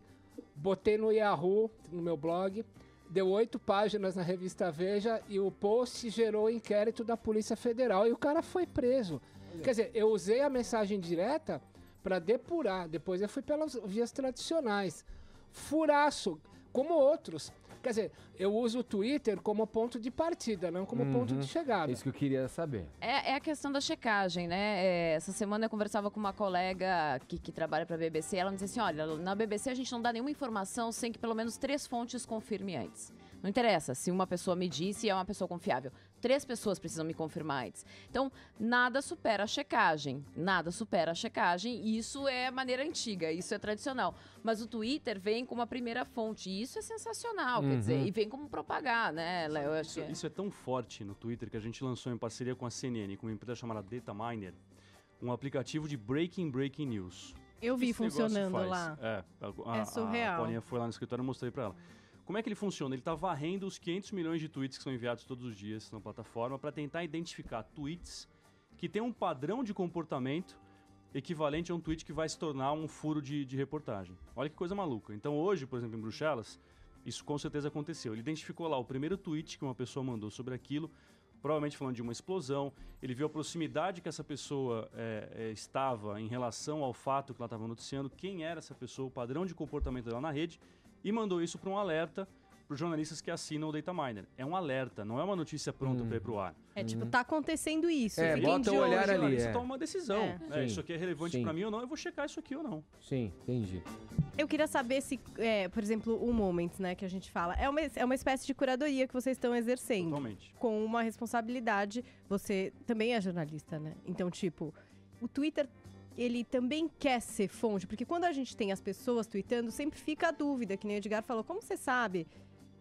botei no Yahoo, no meu blog. Deu 8 páginas na revista Veja e o post gerou inquérito da Polícia Federal e o cara foi preso. Quer dizer, eu usei a mensagem direta para depurar. Depois eu fui pelas vias tradicionais. Furaço, como outros. Quer dizer, eu uso o Twitter como ponto de partida, não como ponto de chegada. Isso que eu queria saber. É a questão da checagem, né? Essa semana eu conversava com uma colega que trabalha para a BBC. Ela me disse assim, olha, na BBC a gente não dá nenhuma informação sem que pelo menos 3 fontes confirmem antes. Não interessa se uma pessoa me disse e é uma pessoa confiável. 3 pessoas precisam me confirmar antes. Então, nada supera a checagem. Nada supera a checagem. E isso é maneira antiga, isso é tradicional. Mas o Twitter vem como a primeira fonte. E isso é sensacional, quer dizer, e vem como propagar, né, Léo? Isso é tão forte no Twitter que a gente lançou em parceria com a CNN, com uma empresa chamada Dataminer, um aplicativo de breaking news. Eu vi funcionando lá. É surreal. A Paulinha foi lá no escritório e mostrei pra ela. Como é que ele funciona? Ele está varrendo os 500 milhões de tweets que são enviados todos os dias na plataforma para tentar identificar tweets que têm um padrão de comportamento equivalente a um tweet que vai se tornar um furo de reportagem. Olha que coisa maluca. Então hoje, por exemplo, em Bruxelas, isso com certeza aconteceu. Ele identificou lá o primeiro tweet que uma pessoa mandou sobre aquilo, provavelmente falando de uma explosão. Ele viu a proximidade que essa pessoa estava em relação ao fato que ela estava noticiando, quem era essa pessoa, o padrão de comportamento dela na rede, e mandou isso para um alerta para os jornalistas que assinam o Dataminer. É um alerta, não é uma notícia pronta para ir pro ar. Tipo, tá acontecendo isso. Bota o olhar ali. Você toma uma decisão. Isso aqui é relevante para mim ou não, eu vou checar isso aqui ou não. Sim, entendi. Eu queria saber se, por exemplo, o Moments, né, que a gente fala, é uma espécie de curadoria que vocês estão exercendo. Totalmente. Com uma responsabilidade. Você também é jornalista, né? Então, tipo, o Twitter... ele também quer ser fonte, porque quando a gente tem as pessoas tweetando, sempre fica a dúvida, que nem o Edgar falou, como você sabe?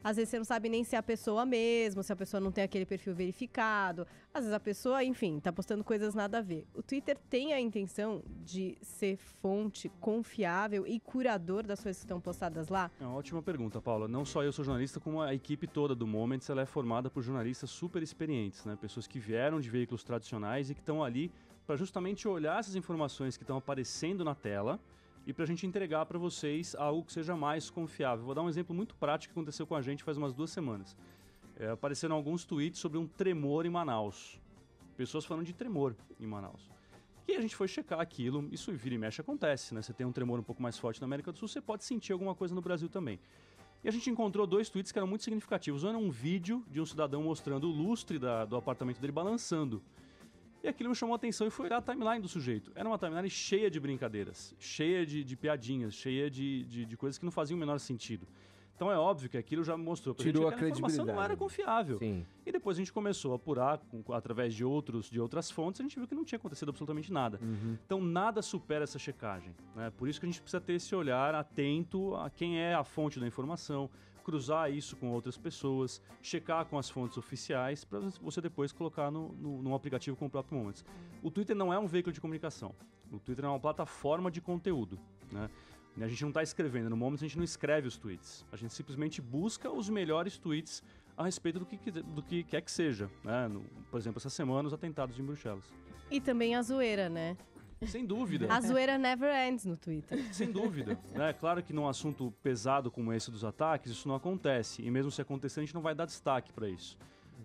Às vezes você não sabe nem se é a pessoa mesmo, se a pessoa não tem aquele perfil verificado, às vezes a pessoa, enfim, tá postando coisas nada a ver. O Twitter tem a intenção de ser fonte confiável e curador das coisas que estão postadas lá? É uma ótima pergunta, Paula. Não só eu sou jornalista, como a equipe toda do Moments, ela é formada por jornalistas super experientes, né? Pessoas que vieram de veículos tradicionais e que estão ali para justamente olhar essas informações que estão aparecendo na tela e para a gente entregar para vocês algo que seja mais confiável. Vou dar um exemplo muito prático que aconteceu com a gente faz umas 2 semanas. Apareceram alguns tweets sobre um tremor em Manaus. Pessoas falando de tremor em Manaus. E a gente foi checar aquilo, isso vira e mexe acontece, né? Você tem um tremor um pouco mais forte na América do Sul, você pode sentir alguma coisa no Brasil também. E a gente encontrou 2 tweets que eram muito significativos. Um era um vídeo de um cidadão mostrando o lustre do apartamento dele balançando. E aquilo me chamou a atenção e foi olhar a timeline do sujeito. Era uma timeline cheia de brincadeiras, cheia de piadinhas, cheia de coisas que não faziam o menor sentido. Então é óbvio que aquilo já mostrou pra gente que a informação não era confiável. Sim. E depois a gente começou a apurar através de outras fontes, a gente viu que não tinha acontecido absolutamente nada. Então nada supera essa checagem, né? Por isso que a gente precisa ter esse olhar atento a quem é a fonte da informação, cruzar isso com outras pessoas, checar com as fontes oficiais para você depois colocar num aplicativo com o próprio Moments. O Twitter não é um veículo de comunicação. O Twitter é uma plataforma de conteúdo, né? A gente não está escrevendo. No Moments a gente não escreve os tweets. A gente simplesmente busca os melhores tweets a respeito do que quer que seja, né? Por exemplo, essa semana, os atentados em Bruxelas. E também a zoeira, né? Sem dúvida. A zoeira never ends no Twitter. Sem dúvida. Né? Claro que num assunto pesado como esse dos ataques, isso não acontece. E mesmo se acontecer, a gente não vai dar destaque para isso.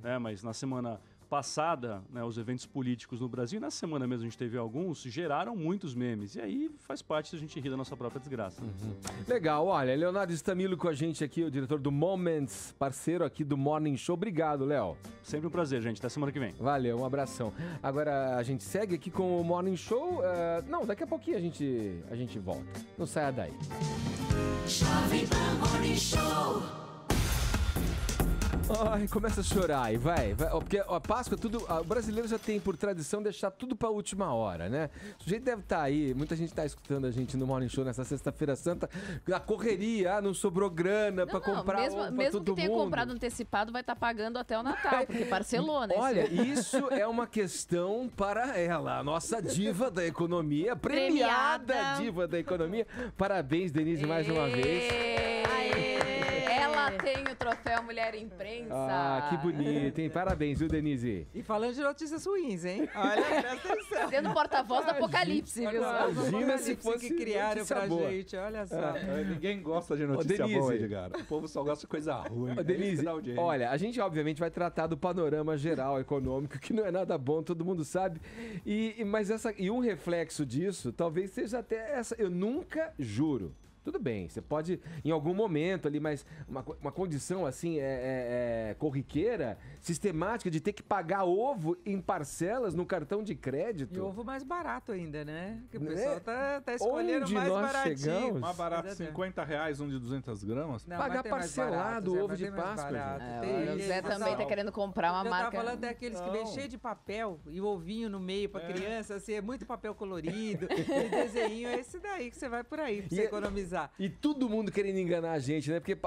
Né? Mas na semana passada, né, os eventos políticos no Brasil, e na semana mesmo a gente teve alguns, geraram muitos memes. E aí faz parte da gente rir da nossa própria desgraça. Legal, olha, Leonardo Stamilo com a gente aqui, o diretor do Moments, parceiro aqui do Morning Show. Obrigado, Léo. Sempre um prazer, gente. Até semana que vem. Valeu, um abração. Agora a gente segue aqui com o Morning Show. Não, daqui a pouquinho a gente volta. Não saia daí. Jovem Pan Morning Show. Ai, começa a chorar aí, vai. Porque a Páscoa, o brasileiro já tem por tradição deixar tudo pra última hora, né? O sujeito deve estar aí, muita gente tá escutando a gente no Morning Show nessa sexta-feira santa, a correria, não sobrou grana pra comprar mesmo, pra mesmo todo que tenha mundo. comprado antecipado, vai estar pagando até o Natal, porque parcelou, né? Olha, isso é uma questão para ela, a nossa diva da economia, premiada diva da economia. Parabéns, Denise, mais uma vez. Ela tem o troféu Mulher Imprensa. Ah, que bonito, hein? Parabéns, viu, Denise? E falando de notícias ruins, hein? Olha, presta atenção. Sendo porta-voz do Apocalipse, viu? Imagina se fosse que criaram pra boa. gente, olha só. Ninguém gosta de notícia Denise. boa, Edgar. O povo só gosta de coisa ruim. Ô, Denise, dá audiência. olha, a gente obviamente vai tratar do panorama geral econômico, que não é nada bom, todo mundo sabe. E um reflexo disso, talvez seja até essa. Eu nunca juro. Tudo bem, você pode, em algum momento ali, mas uma condição assim, corriqueira, sistemática, de ter que pagar ovo em parcelas no cartão de crédito. E ovo mais barato ainda, né? Que o pessoal tá escolhendo Onde mais nós baratinho. chegamos? Mais barato, R$50, um de 200 gramas. Não, Pagar mas tem mais parcelado barato, ovo Zé, de mas tem mais Páscoa, barato. gente. Tem O Zé esse, também tá querendo comprar uma eu marca. tava falando daqueles que vem cheio de papel e o ovinho no meio pra criança, assim, é muito papel colorido, e desenho, é esse daí que você vai por aí pra você economizar. E todo mundo querendo enganar a gente, né? Porque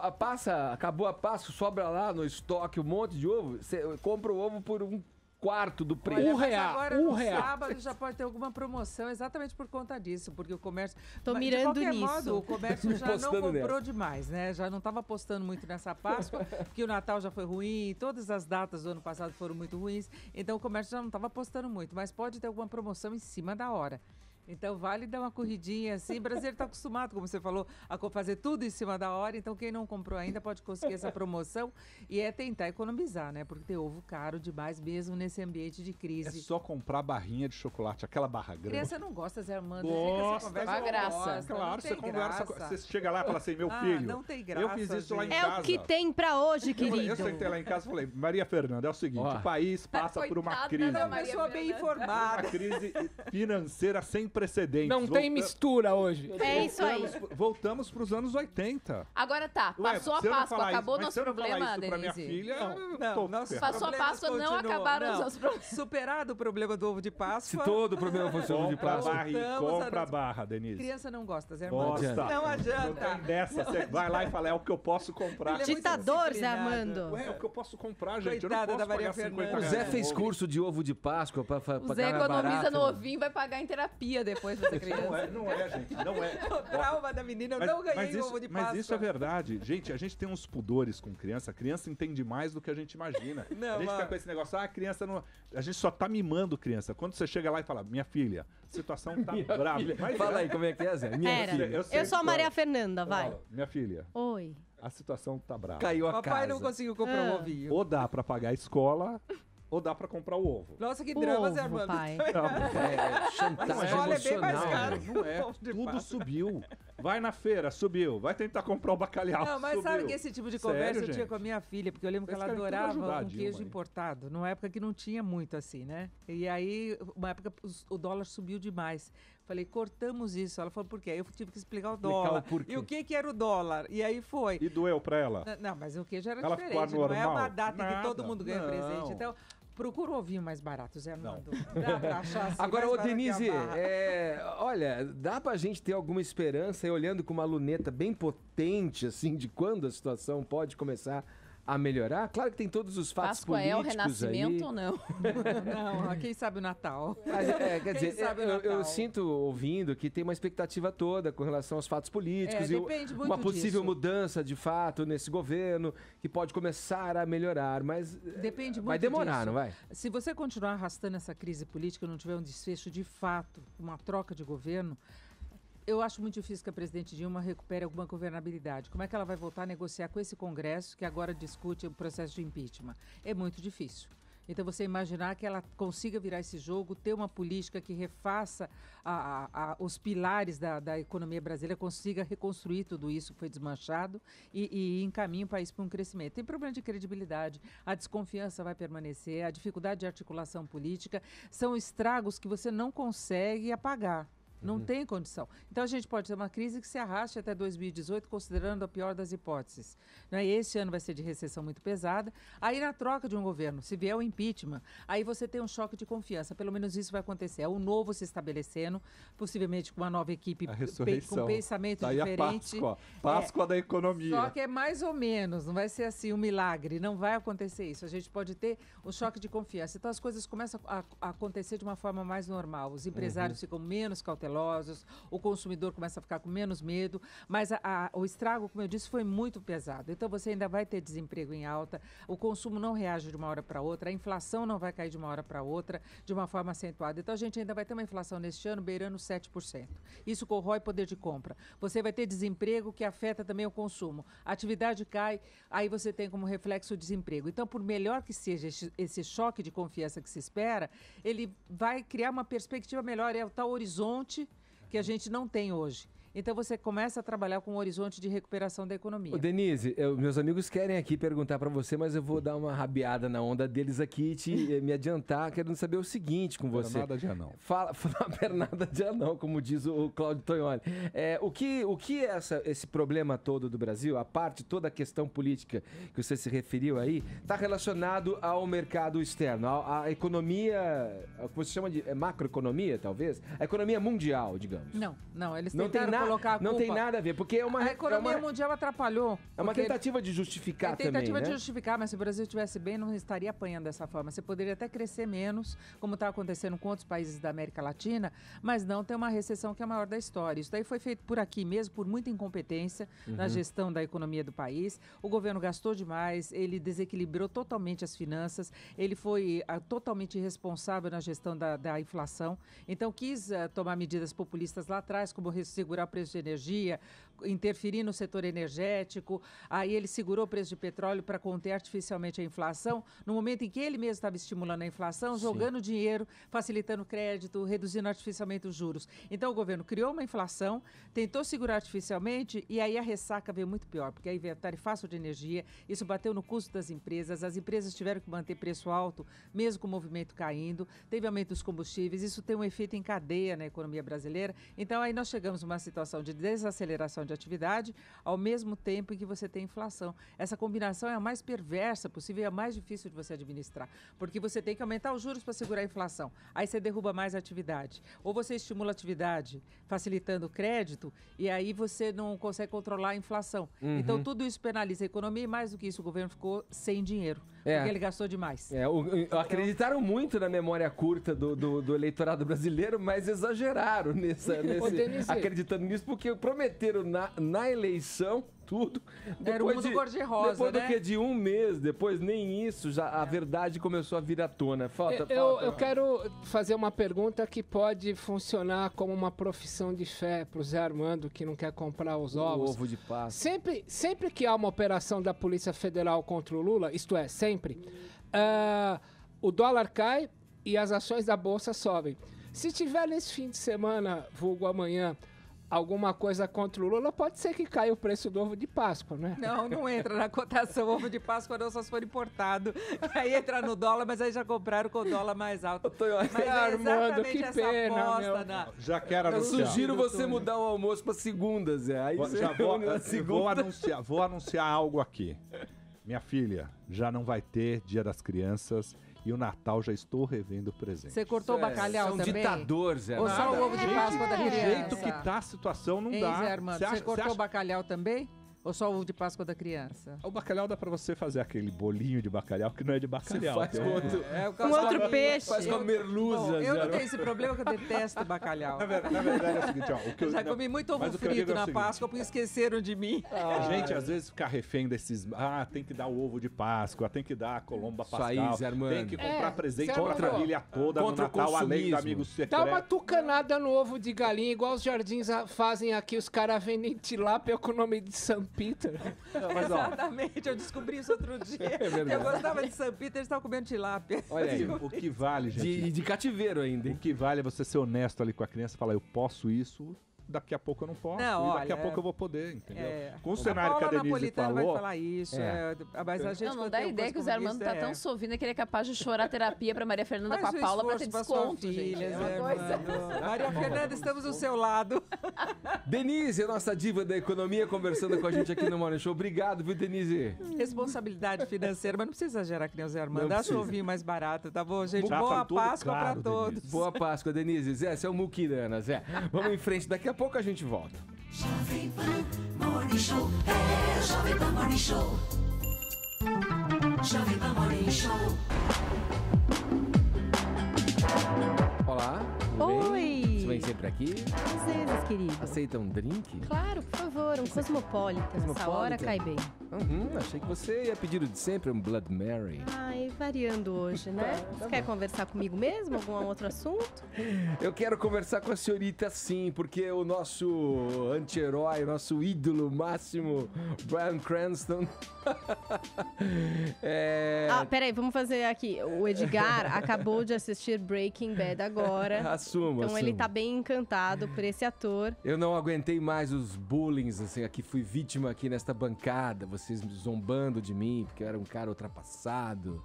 acabou a Páscoa, sobra lá no estoque um monte de ovo, você compra o ovo por um quarto do preço. Olha, R$1, mas agora no R$1. sábado já pode ter alguma promoção exatamente por conta disso, porque o comércio... Tô Mas, mirando de qualquer nisso. modo, o comércio já não Postando comprou nessa. demais, né? Já não estava apostando muito nessa Páscoa, porque o Natal já foi ruim, todas as datas do ano passado foram muito ruins, então o comércio já não estava apostando muito, mas pode ter alguma promoção em cima da hora. Então vale dar uma corridinha assim. O brasileiro está acostumado, como você falou, a fazer tudo em cima da hora. Então quem não comprou ainda pode conseguir essa promoção e é tentar economizar, né? Porque tem ovo caro demais mesmo nesse ambiente de É crise. só comprar barrinha de chocolate, aquela barra grande. Criança não gosta, Zé Armando. Gosta, uma graça. Claro, você conversa, você chega lá e fala assim, meu Ah, filho, não tem graça, eu fiz isso lá em gente. É casa. o que tem pra hoje, Eu querido. sentei lá em casa e falei, Maria Fernanda, é o seguinte, Ó. o país passa por uma Coitada crise. da É uma pessoa bem Uma informada. crise financeira sem precedentes. Não tem mistura hoje. É isso aí. Voltamos para os anos 80. Agora tá, Ué, passou a se eu não Páscoa, falar acabou isso, mas nosso se eu não falar problema, isso pra minha Denise. filha, eu Não, tô nossos ferrado. Passou a problemas Páscoa, não continuam. acabaram os Não. nossos problemas. Superado o problema do ovo de Se Páscoa. todo o problema fosse ovo de Compra a Páscoa. barra, Voltamos compra a- a barra, Denise. Criança não gosta, Zé Armando. Gosta. Não adianta. Não tem dessa. Você vai lá e fala, é o que eu posso comprar. Ele é muito Ditador, Zé disciplinado. Armando. Ué, é o que eu posso comprar, gente. Coitada eu não da posso Maria pagar 50 Fernanda. O reais. Zé fez curso de ovo de Páscoa pra O Zé pagar mais economiza barato, no mano. ovinho e vai pagar em terapia depois pra ser criança. Não é, gente. Não é. O trauma da menina, eu não ganhei isso, ovo de Páscoa. mas isso é verdade. Gente, a gente tem uns pudores com criança. A criança entende mais do que a gente imagina. Não, a gente mas- fica com esse negócio, a criança não... A gente só tá mimando criança. Quando você chega lá e fala, minha filha, a situação tá brava. Mas Fala aí como é que é, Zé. Minha Era. filha. eu sei Eu sou a que Maria fala. Fernanda, vai. Fala, minha filha, Oi. a situação tá brava. Caiu a Papai casa. não conseguiu comprar um ovinho. Ou dá pra pagar a escola, ou dá pra comprar o ovo. Nossa, que O drama, Zé ovo, Armando. pai. É, chantagem Mas olha, é bem mais emocional. caro. Não é, Ovo de tudo Páscoa. subiu. Vai na feira, subiu. Vai tentar comprar o bacalhau, Não, mas subiu. sabe que esse tipo de Sério, conversa eu tinha gente? com a minha filha, porque eu lembro que Vocês ela querem tudo adorava ajudar a um Dilma queijo aí. importado, numa época que não tinha muito assim, né? E aí, uma época o dólar subiu demais. Falei, cortamos isso. Ela falou, por quê? Aí eu tive que explicar o dólar. o porquê. E o que era o dólar? E aí foi. E doeu pra ela? Não, mas o queijo era Ela ficou diferente, não é uma anormal? data em que todo Nada, mundo ganha não. presente. Então, procura um ovinho mais barato, Zé Armando. Dá pra achar assim, Agora, mais ô barato que a Denise, barra. olha, dá pra gente ter alguma esperança aí, olhando com uma luneta bem potente, assim, de quando a situação pode começar a melhorar? Claro que tem todos os fatos Páscoa é o políticos renascimento aí. ou não? Não, quem sabe o Natal. Mas, quer Quem dizer, sabe o eu Natal? sinto, ouvindo, que tem uma expectativa toda com relação aos fatos políticos É, e depende muito uma possível disso. mudança, de fato, nesse governo, que pode começar a melhorar, mas Depende muito vai demorar, disso. não vai? Se você continuar arrastando essa crise política e não tiver um desfecho de fato, uma troca de governo, eu acho muito difícil que a presidente Dilma recupere alguma governabilidade. Como é que ela vai voltar a negociar com esse Congresso que agora discute o processo de impeachment? É muito difícil. Então, você imaginar que ela consiga virar esse jogo, ter uma política que refaça os pilares da economia brasileira, consiga reconstruir tudo isso que foi desmanchado e encaminhe o país para um crescimento. Tem problema de credibilidade, a desconfiança vai permanecer, a dificuldade de articulação política, são estragos que você não consegue apagar. Não tem condição. Então, a gente pode ter uma crise que se arraste até 2018, considerando a pior das hipóteses. Né? Esse ano vai ser de recessão muito pesada. Aí, na troca de um governo, se vier o impeachment, aí você tem um choque de confiança. Pelo menos isso vai acontecer. É o novo se estabelecendo, possivelmente com uma nova equipe com pensamento diferente. A Páscoa da economia. Só que é mais ou menos, não vai ser assim um milagre. Não vai acontecer isso. A gente pode ter um choque de confiança. Então, as coisas começam a acontecer de uma forma mais normal. Os empresários ficam menos cautelosos, o consumidor começa a ficar com menos medo, mas o estrago, como eu disse, foi muito pesado. Então você ainda vai ter desemprego em alta, o consumo não reage de uma hora para outra, a inflação não vai cair de uma hora para outra de uma forma acentuada. Então a gente ainda vai ter uma inflação neste ano beirando 7%. Isso corrói poder de compra. Você vai ter desemprego que afeta também o consumo. A atividade cai, aí você tem como reflexo o desemprego. Então, por melhor que seja esse choque de confiança que se espera, ele vai criar uma perspectiva melhor, é o tal horizonte que a gente não tem hoje. Então você começa a trabalhar com um horizonte de recuperação da economia. Ô, Denise, meus amigos querem aqui perguntar para você, mas eu vou dar uma rabiada na onda deles aqui e me adiantar, querendo saber o seguinte com você. Pernada de anão. Fala pernada de anão, como diz o Cláudio Tognoli. O que é esse problema todo do Brasil, a parte, toda a questão política que você se referiu aí, está relacionado ao mercado externo, à economia, o que você chama de macroeconomia, talvez? A economia mundial, digamos. Não, eles tentaram colocar a culpa. Não tem nada a ver, porque a economia mundial atrapalhou. É uma tentativa de justificar também, tentativa de justificar, mas se o Brasil estivesse bem, não estaria apanhando dessa forma. Você poderia até crescer menos, como está acontecendo com outros países da América Latina, mas não tem uma recessão que é a maior da história. Isso daí foi feito por aqui mesmo, por muita incompetência na gestão da economia do país. O governo gastou demais, ele desequilibrou totalmente as finanças, ele foi totalmente irresponsável na gestão da inflação. Então, quis tomar medidas populistas lá atrás, como segurar o preço de energia, interferir no setor energético. Aí ele segurou o preço de petróleo para conter artificialmente a inflação, no momento em que ele mesmo estava estimulando a inflação, jogando dinheiro, facilitando crédito, reduzindo artificialmente os juros. Então o governo criou uma inflação, tentou segurar artificialmente e aí a ressaca veio muito pior, porque aí veio a tarifaço de energia, isso bateu no custo das empresas, as empresas tiveram que manter preço alto, mesmo com o movimento caindo, teve aumento dos combustíveis, isso tem um efeito em cadeia na economia brasileira. Então aí nós chegamos numa situação de desaceleração de atividade, ao mesmo tempo em que você tem inflação. Essa combinação é a mais perversa possível e a mais difícil de você administrar, porque você tem que aumentar os juros para segurar a inflação. Aí você derruba mais a atividade. Ou você estimula a atividade, facilitando o crédito, e aí você não consegue controlar a inflação. Então, tudo isso penaliza a economia e, mais do que isso, o governo ficou sem dinheiro, porque ele gastou demais. Acreditaram muito na memória curta do eleitorado brasileiro, mas exageraram acreditando nisso, porque prometeram na eleição tudo. Era o mundo cor-de-rosa, depois do que de um mês, depois nem isso, já a verdade começou a vir à tona. Eu quero fazer uma pergunta que pode funcionar como uma profissão de fé pro Zé Armando, que não quer comprar os ovos. O ovo de Páscoa. Sempre que há uma operação da Polícia Federal contra o Lula, isto é, sempre, o dólar cai e as ações da Bolsa sobem. Se tiver nesse fim de semana, vulgo amanhã, alguma coisa contra o Lula, pode ser que caia o preço do ovo de Páscoa, né? Não entra na cotação ovo de Páscoa, não, só se for importado. Aí entra no dólar, mas aí já compraram com o dólar mais alto. Mas Armando, que pena, Já quero anunciar. Eu sugiro você mudar o almoço para segunda, Zé. Aí vou anunciar algo aqui. Minha filha, já não vai ter Dia das Crianças. E o Natal já estou revendo o presente. Você cortou o bacalhau também? Ditador, Zé. Ou só o ovo de Páscoa da criança? Do jeito que tá a situação, não dá. Zé Armando, você cortou o bacalhau também? Ou só o ovo de Páscoa da criança? O bacalhau dá pra você fazer aquele bolinho de bacalhau que não é de bacalhau. Você faz com outro peixe. Faz com a merluza. Eu não tenho esse problema que eu detesto bacalhau. Na verdade é o seguinte, ó. Já comi muito ovo frito na Páscoa porque esqueceram de mim. A gente às vezes fica refém desses... tem que dar o ovo de Páscoa, tem que dar a colomba pascal. Aí, Zé Armando. Tem que comprar presente pra família toda no Natal, além do amigo secreto. Dá uma tucanada no ovo de galinha, igual os jardins fazem aqui. Os caras vendem tilápia com o nome de São Peter. Mas, ó, Exatamente, eu descobri isso outro dia. verdade. Eu gostava de St. Peter, eles estavam comendo tilápia. Olha aí. o que vale, gente? De cativeiro ainda, O hein? que vale é você ser honesto ali com a criança e falar, eu posso isso, daqui a pouco eu não posso, Não, e daqui a olha, pouco eu vou poder, entendeu? É. Com o cenário que a Paula Denise Napolitano vai falou, falar isso, mas a gente... Não quando dá tem um ideia que o Zé Armando tá comunista, tão sovino que ele é capaz de chorar terapia pra Maria Fernanda Faz com a um Paula pra ter esforço pra sua desconto, filha, gente. É uma Zé coisa. Armando. Maria Fernanda, estamos do seu lado. Denise, a nossa diva da economia, conversando com a gente aqui no Morning Show. Obrigado, viu, Denise? Responsabilidade financeira, mas não precisa exagerar que nem o Zé Armando. Não Acha o precisa. vinho mais barato, tá bom, gente? Já Boa tá tudo Páscoa caro, pra todos. Boa Páscoa, Denise. Zé, você é o Muquirana, Zé. Vamos em frente, daqui a pouco a gente volta. Jovem Pan Morning Show. Jovem Pan Morning Show. Jovem Pan Morning Show. Olá, tudo bem? Oi! Você vem sempre aqui? Às vezes, querido. Aceita um drink? Claro, por favor, um cosmopolitan. Essa hora cai bem. Achei que você ia pedir o de sempre, um Blood Mary. Ai, variando hoje, né? Você quer conversar comigo mesmo? Algum outro assunto? Eu quero conversar com a senhorita sim, porque o nosso anti-herói, o nosso ídolo máximo, Bryan Cranston. Peraí, vamos fazer aqui. O Edgar acabou de assistir Breaking Bad agora. Assumo. Então ele tá bem encantado por esse ator. Eu não aguentei mais os bullying, assim, aqui fui vítima aqui nesta bancada, vocês zombando de mim, porque eu era um cara ultrapassado.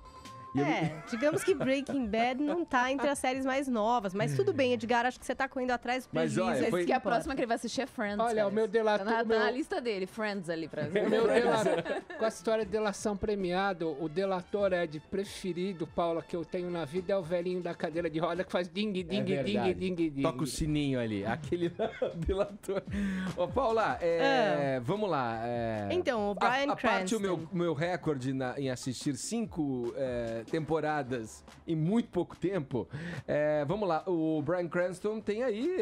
Digamos que Breaking Bad não tá entre as séries mais novas, mas tudo bem, Edgar, acho que você tá correndo atrás do Mas, prejuízo. olha, Esse que a próxima que ele vai assistir é Friends. Olha, cara. o meu delator... Tá na lista dele, Friends ali pra O meu com a história de delação premiado, o delator preferido, Paula, que eu tenho na vida é o velhinho da cadeira de roda que faz ding, ding, ding, ding, ding. Toca o sininho ali, aquele delator. Ô, Paula, vamos lá. Então, o Bryan A parte o Cranston. meu recorde em assistir 5 temporadas em muito pouco tempo, vamos lá, o Bryan Cranston tem aí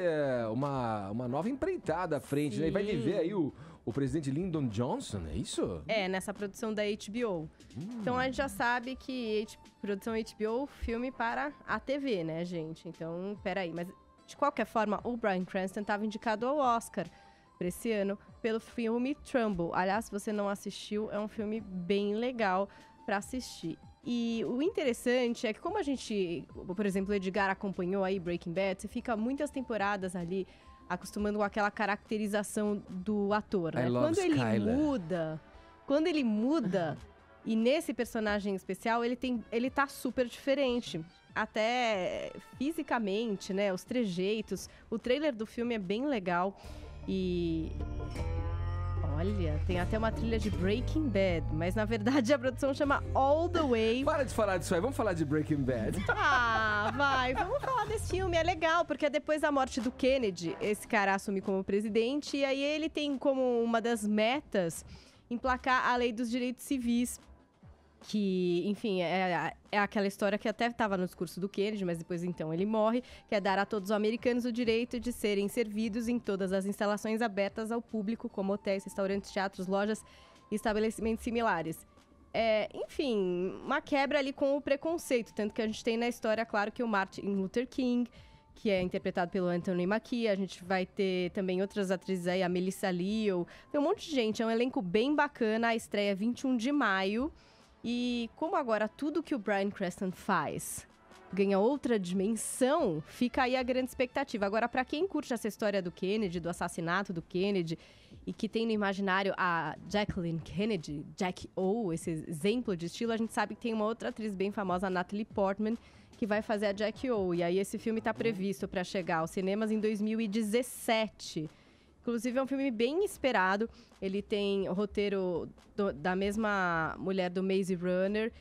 uma nova empreitada à frente, né? E vai viver aí o presidente Lyndon Johnson, é isso? Nessa produção da HBO. Então a gente já sabe que produção HBO, filme para a TV, né, gente? Então, peraí. Mas, de qualquer forma, o Bryan Cranston estava indicado ao Oscar para esse ano pelo filme Trumbo. Aliás, se você não assistiu, é um filme bem legal para assistir. E o interessante é que como a gente, por exemplo, o Edgar acompanhou aí Breaking Bad, você fica muitas temporadas ali acostumando com aquela caracterização do ator, né? Quando ele muda, e nesse personagem especial, ele tá super diferente. Até fisicamente, né? Os trejeitos. O trailer do filme é bem legal. E... olha, tem até uma trilha de Breaking Bad, mas na verdade a produção chama All the Way. Para de falar disso aí, vamos falar de Breaking Bad. Vamos falar desse filme, é legal, porque é depois da morte do Kennedy, esse cara assume como presidente, e aí ele tem como uma das metas emplacar a lei dos direitos civis, que, enfim, é aquela história que até estava no discurso do Kennedy, mas depois então ele morre, que é dar a todos os americanos o direito de serem servidos em todas as instalações abertas ao público, como hotéis, restaurantes, teatros, lojas e estabelecimentos similares. Enfim, uma quebra ali com o preconceito, tanto que a gente tem na história, claro, que o Martin Luther King, que é interpretado pelo Anthony Mackie, a gente vai ter também outras atrizes aí, a Melissa Leo, tem um monte de gente, é um elenco bem bacana, a estreia é 21 de maio, e como agora tudo que o Bryan Cranston faz ganha outra dimensão, fica aí a grande expectativa. Agora, para quem curte essa história do Kennedy, do assassinato do Kennedy, e que tem no imaginário a Jacqueline Kennedy, Jackie O, esse exemplo de estilo, a gente sabe que tem uma outra atriz bem famosa, a Natalie Portman, que vai fazer a Jackie O. E aí esse filme está previsto para chegar aos cinemas em 2017. Inclusive, é um filme bem esperado. Ele tem o roteiro da mesma mulher do Maze Runner.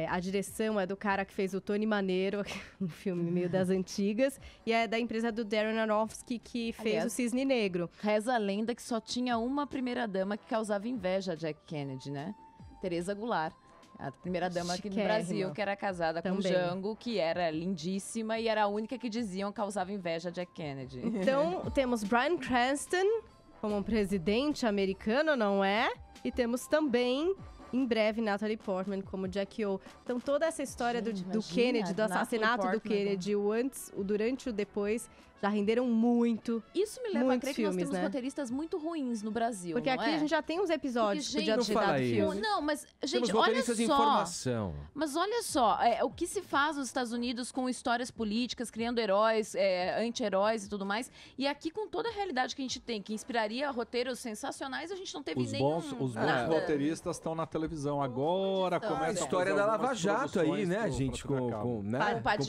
A direção é do cara que fez o Tony Maneiro, um filme meio das antigas. E é da empresa do Darren Aronofsky, que fez o Cisne Negro. Reza a lenda que só tinha uma primeira-dama que causava inveja a Jack Kennedy, né? Teresa Goulart. A primeira-dama aqui do Brasil, que era casada com o Django, que era lindíssima e era a única que diziam que causava inveja a Jack Kennedy. Então, temos Bryan Cranston como um presidente americano, não é? E temos também, em breve, Natalie Portman como Jackie O. Então, toda essa história do Kennedy, do assassinato do Kennedy, o antes, o durante e o depois, Já renderam muito. Isso me leva a muitos crer que filmes, nós temos né? roteiristas muito ruins no Brasil, Porque não aqui é? a gente já tem uns episódios que Porque, podia gente, ter não fala dado isso. filme. Não, mas, Temos gente, olha roteiristas de só. informação. Mas olha só, o que se faz nos Estados Unidos com histórias políticas, criando heróis, anti-heróis e tudo mais. E aqui, com toda a realidade que a gente tem, que inspiraria roteiros sensacionais, a gente não teve Os nenhum... bons nada. roteiristas estão na televisão agora, começa A história da Lava Jato aí, né, gente? Com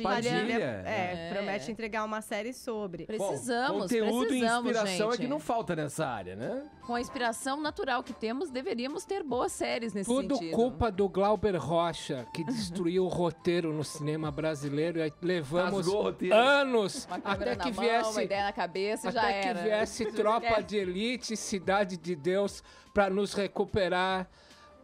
Padilha. Promete entregar uma série sobre. Precisamos, conteúdo e inspiração gente. é que não falta nessa área, né? Com a inspiração natural que temos, deveríamos ter boas séries nesse Tudo sentido. culpa do Glauber Rocha, que destruiu o roteiro no cinema brasileiro. E aí levamos Rasgou o roteiro. anos Uma câmera até na que mão, viesse... uma ideia na cabeça, já Até era. que viesse Tropa de Elite, Cidade de Deus, para nos recuperar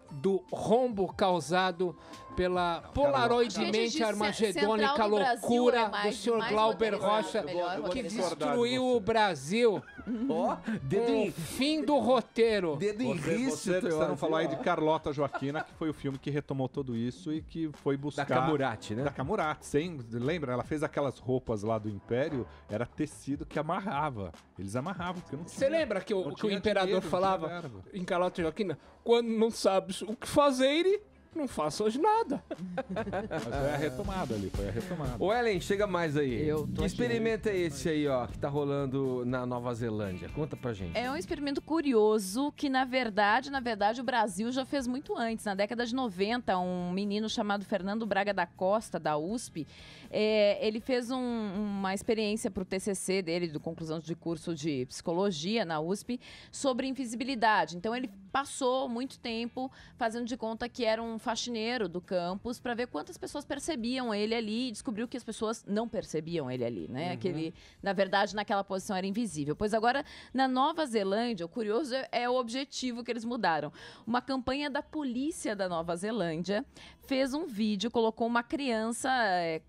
do rombo causado pela polaroidemente Gente, armagedônica Central do Brasil loucura é mais- do senhor mais Glauber roteirista, Rocha, melhor que roteirista. destruiu o Brasil Ó, dedo com o em, fim do roteiro. dedo em risco. Você não falou aí de Carlota Joaquina, que foi o filme que retomou tudo isso e que foi buscar... Da Camurati, né? Da Camurati, lembra? Ela fez aquelas roupas lá do Império, era tecido que amarrava. Eles amarravam, porque não tinha... Você lembra que não o tinha imperador dinheiro, não falava tinha verba. em Carlota Joaquina? Quando não sabes o que fazer, não faças nada. Mas foi a retomada ali, foi a retomada. Ô, Ellen, chega mais aí. Eu tô Que experimento é esse aí, ó, que tá rolando na Nova Zelândia? Conta pra gente. É um experimento curioso que, na verdade, o Brasil já fez muito antes. Na década de 90, um menino chamado Fernando Braga da Costa, da USP, ele fez uma experiência para o TCC dele, de conclusão de curso de psicologia na USP, sobre invisibilidade. Então, ele passou muito tempo fazendo de conta que era um faxineiro do campus para ver quantas pessoas percebiam ele ali e descobriu que as pessoas não percebiam ele ali, né? Que ele, na verdade, naquela posição era invisível. Pois agora, na Nova Zelândia, o curioso é o objetivo que eles mudaram. Uma campanha da polícia da Nova Zelândia fez um vídeo, colocou uma criança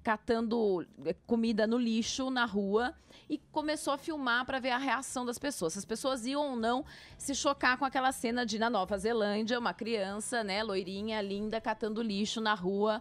catando comida no lixo na rua e começou a filmar para ver a reação das pessoas. Se as pessoas iam ou não se chocar com aquela cena de, na Nova Zelândia, uma criança, né, loirinha, linda, catando lixo na rua,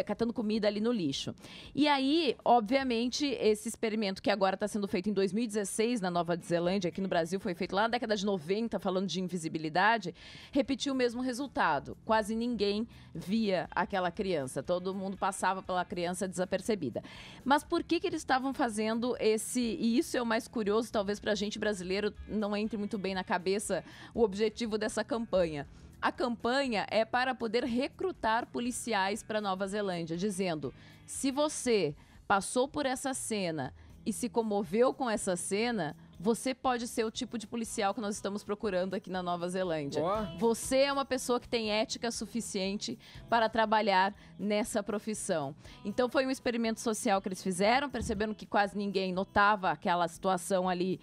catando comida ali no lixo. E aí, obviamente, esse experimento que agora está sendo feito em 2016 na Nova Zelândia, aqui no Brasil foi feito lá na década de 90, falando de invisibilidade, repetiu o mesmo resultado. Quase ninguém via aquela criança. Todo mundo passava pela criança desapercebida. Mas por que eles estavam fazendo e isso é o mais curioso, talvez para a gente brasileiro não entre muito bem na cabeça o objetivo dessa campanha. A campanha é para poder recrutar policiais para Nova Zelândia, dizendo: se você passou por essa cena e se comoveu com essa cena, você pode ser o tipo de policial que nós estamos procurando aqui na Nova Zelândia. Você é uma pessoa que tem ética suficiente para trabalhar nessa profissão. Então foi um experimento social que eles fizeram, perceberam que quase ninguém notava aquela situação ali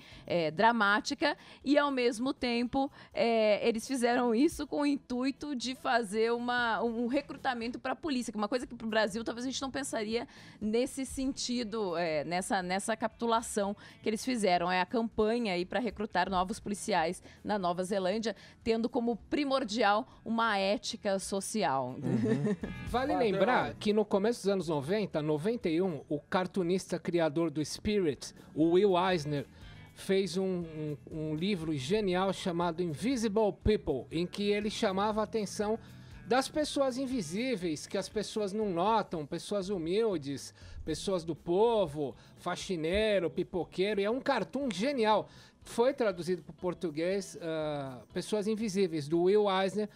dramática e, ao mesmo tempo, eles fizeram isso com o intuito de fazer um recrutamento para a polícia, que é uma coisa que para o Brasil talvez a gente não pensaria nesse sentido, nessa capitulação que eles fizeram. É a campanha aí para recrutar novos policiais na Nova Zelândia, tendo como primordial uma ética social. Vale lembrar que no começo dos anos 90, 91, o cartunista criador do Spirit, o Will Eisner, fez um livro genial chamado Invisible People, em que ele chamava a atenção das pessoas invisíveis, que as pessoas não notam, pessoas humildes, pessoas do povo, faxineiro, pipoqueiro, e é um cartoon genial. Foi traduzido para o português, Pessoas Invisíveis, do Will Eisner.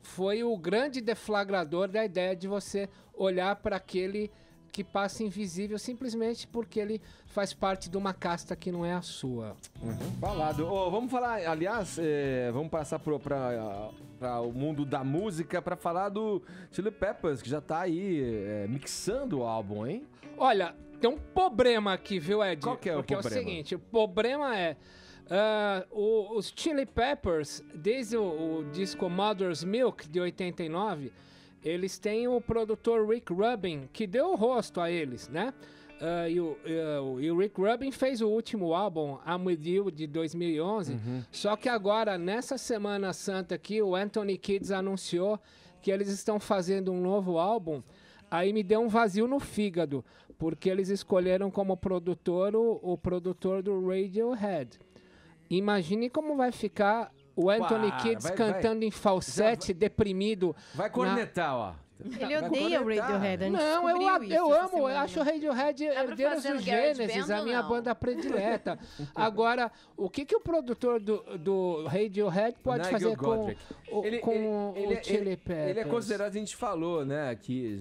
Foi o grande deflagrador da ideia de você olhar para aquele que passa invisível simplesmente porque ele faz parte de uma casta que não é a sua. Falado. Vamos falar, aliás, vamos passar para o mundo da música para falar do Chili Peppers, que já tá aí mixando o álbum, hein? Olha, tem um problema aqui, viu, Ed? Qual que é o problema? Porque é o seguinte, o problema é... os Chili Peppers, desde o disco Mother's Milk, de 89, eles têm o produtor Rick Rubin, que deu o rosto a eles, né? E o Rick Rubin fez o último álbum, I'm With You, de 2011. Só que agora, nessa Semana Santa aqui, o Anthony Kiedis anunciou que eles estão fazendo um novo álbum Aí me deu um vazio no fígado, porque eles escolheram como produtor o produtor do Radiohead. Imagine como vai ficar o Anthony Kiedis cantando em falsete, deprimido. Vai cornetar, ó. Ele odeia o Radiohead. Não, eu amo, eu acho o Radiohead herdeiros do Gênesis, a minha banda predileta. Agora, o que o produtor do Radiohead pode fazer com o Chili Peppers? Ele é considerado, a gente falou, né, aqui,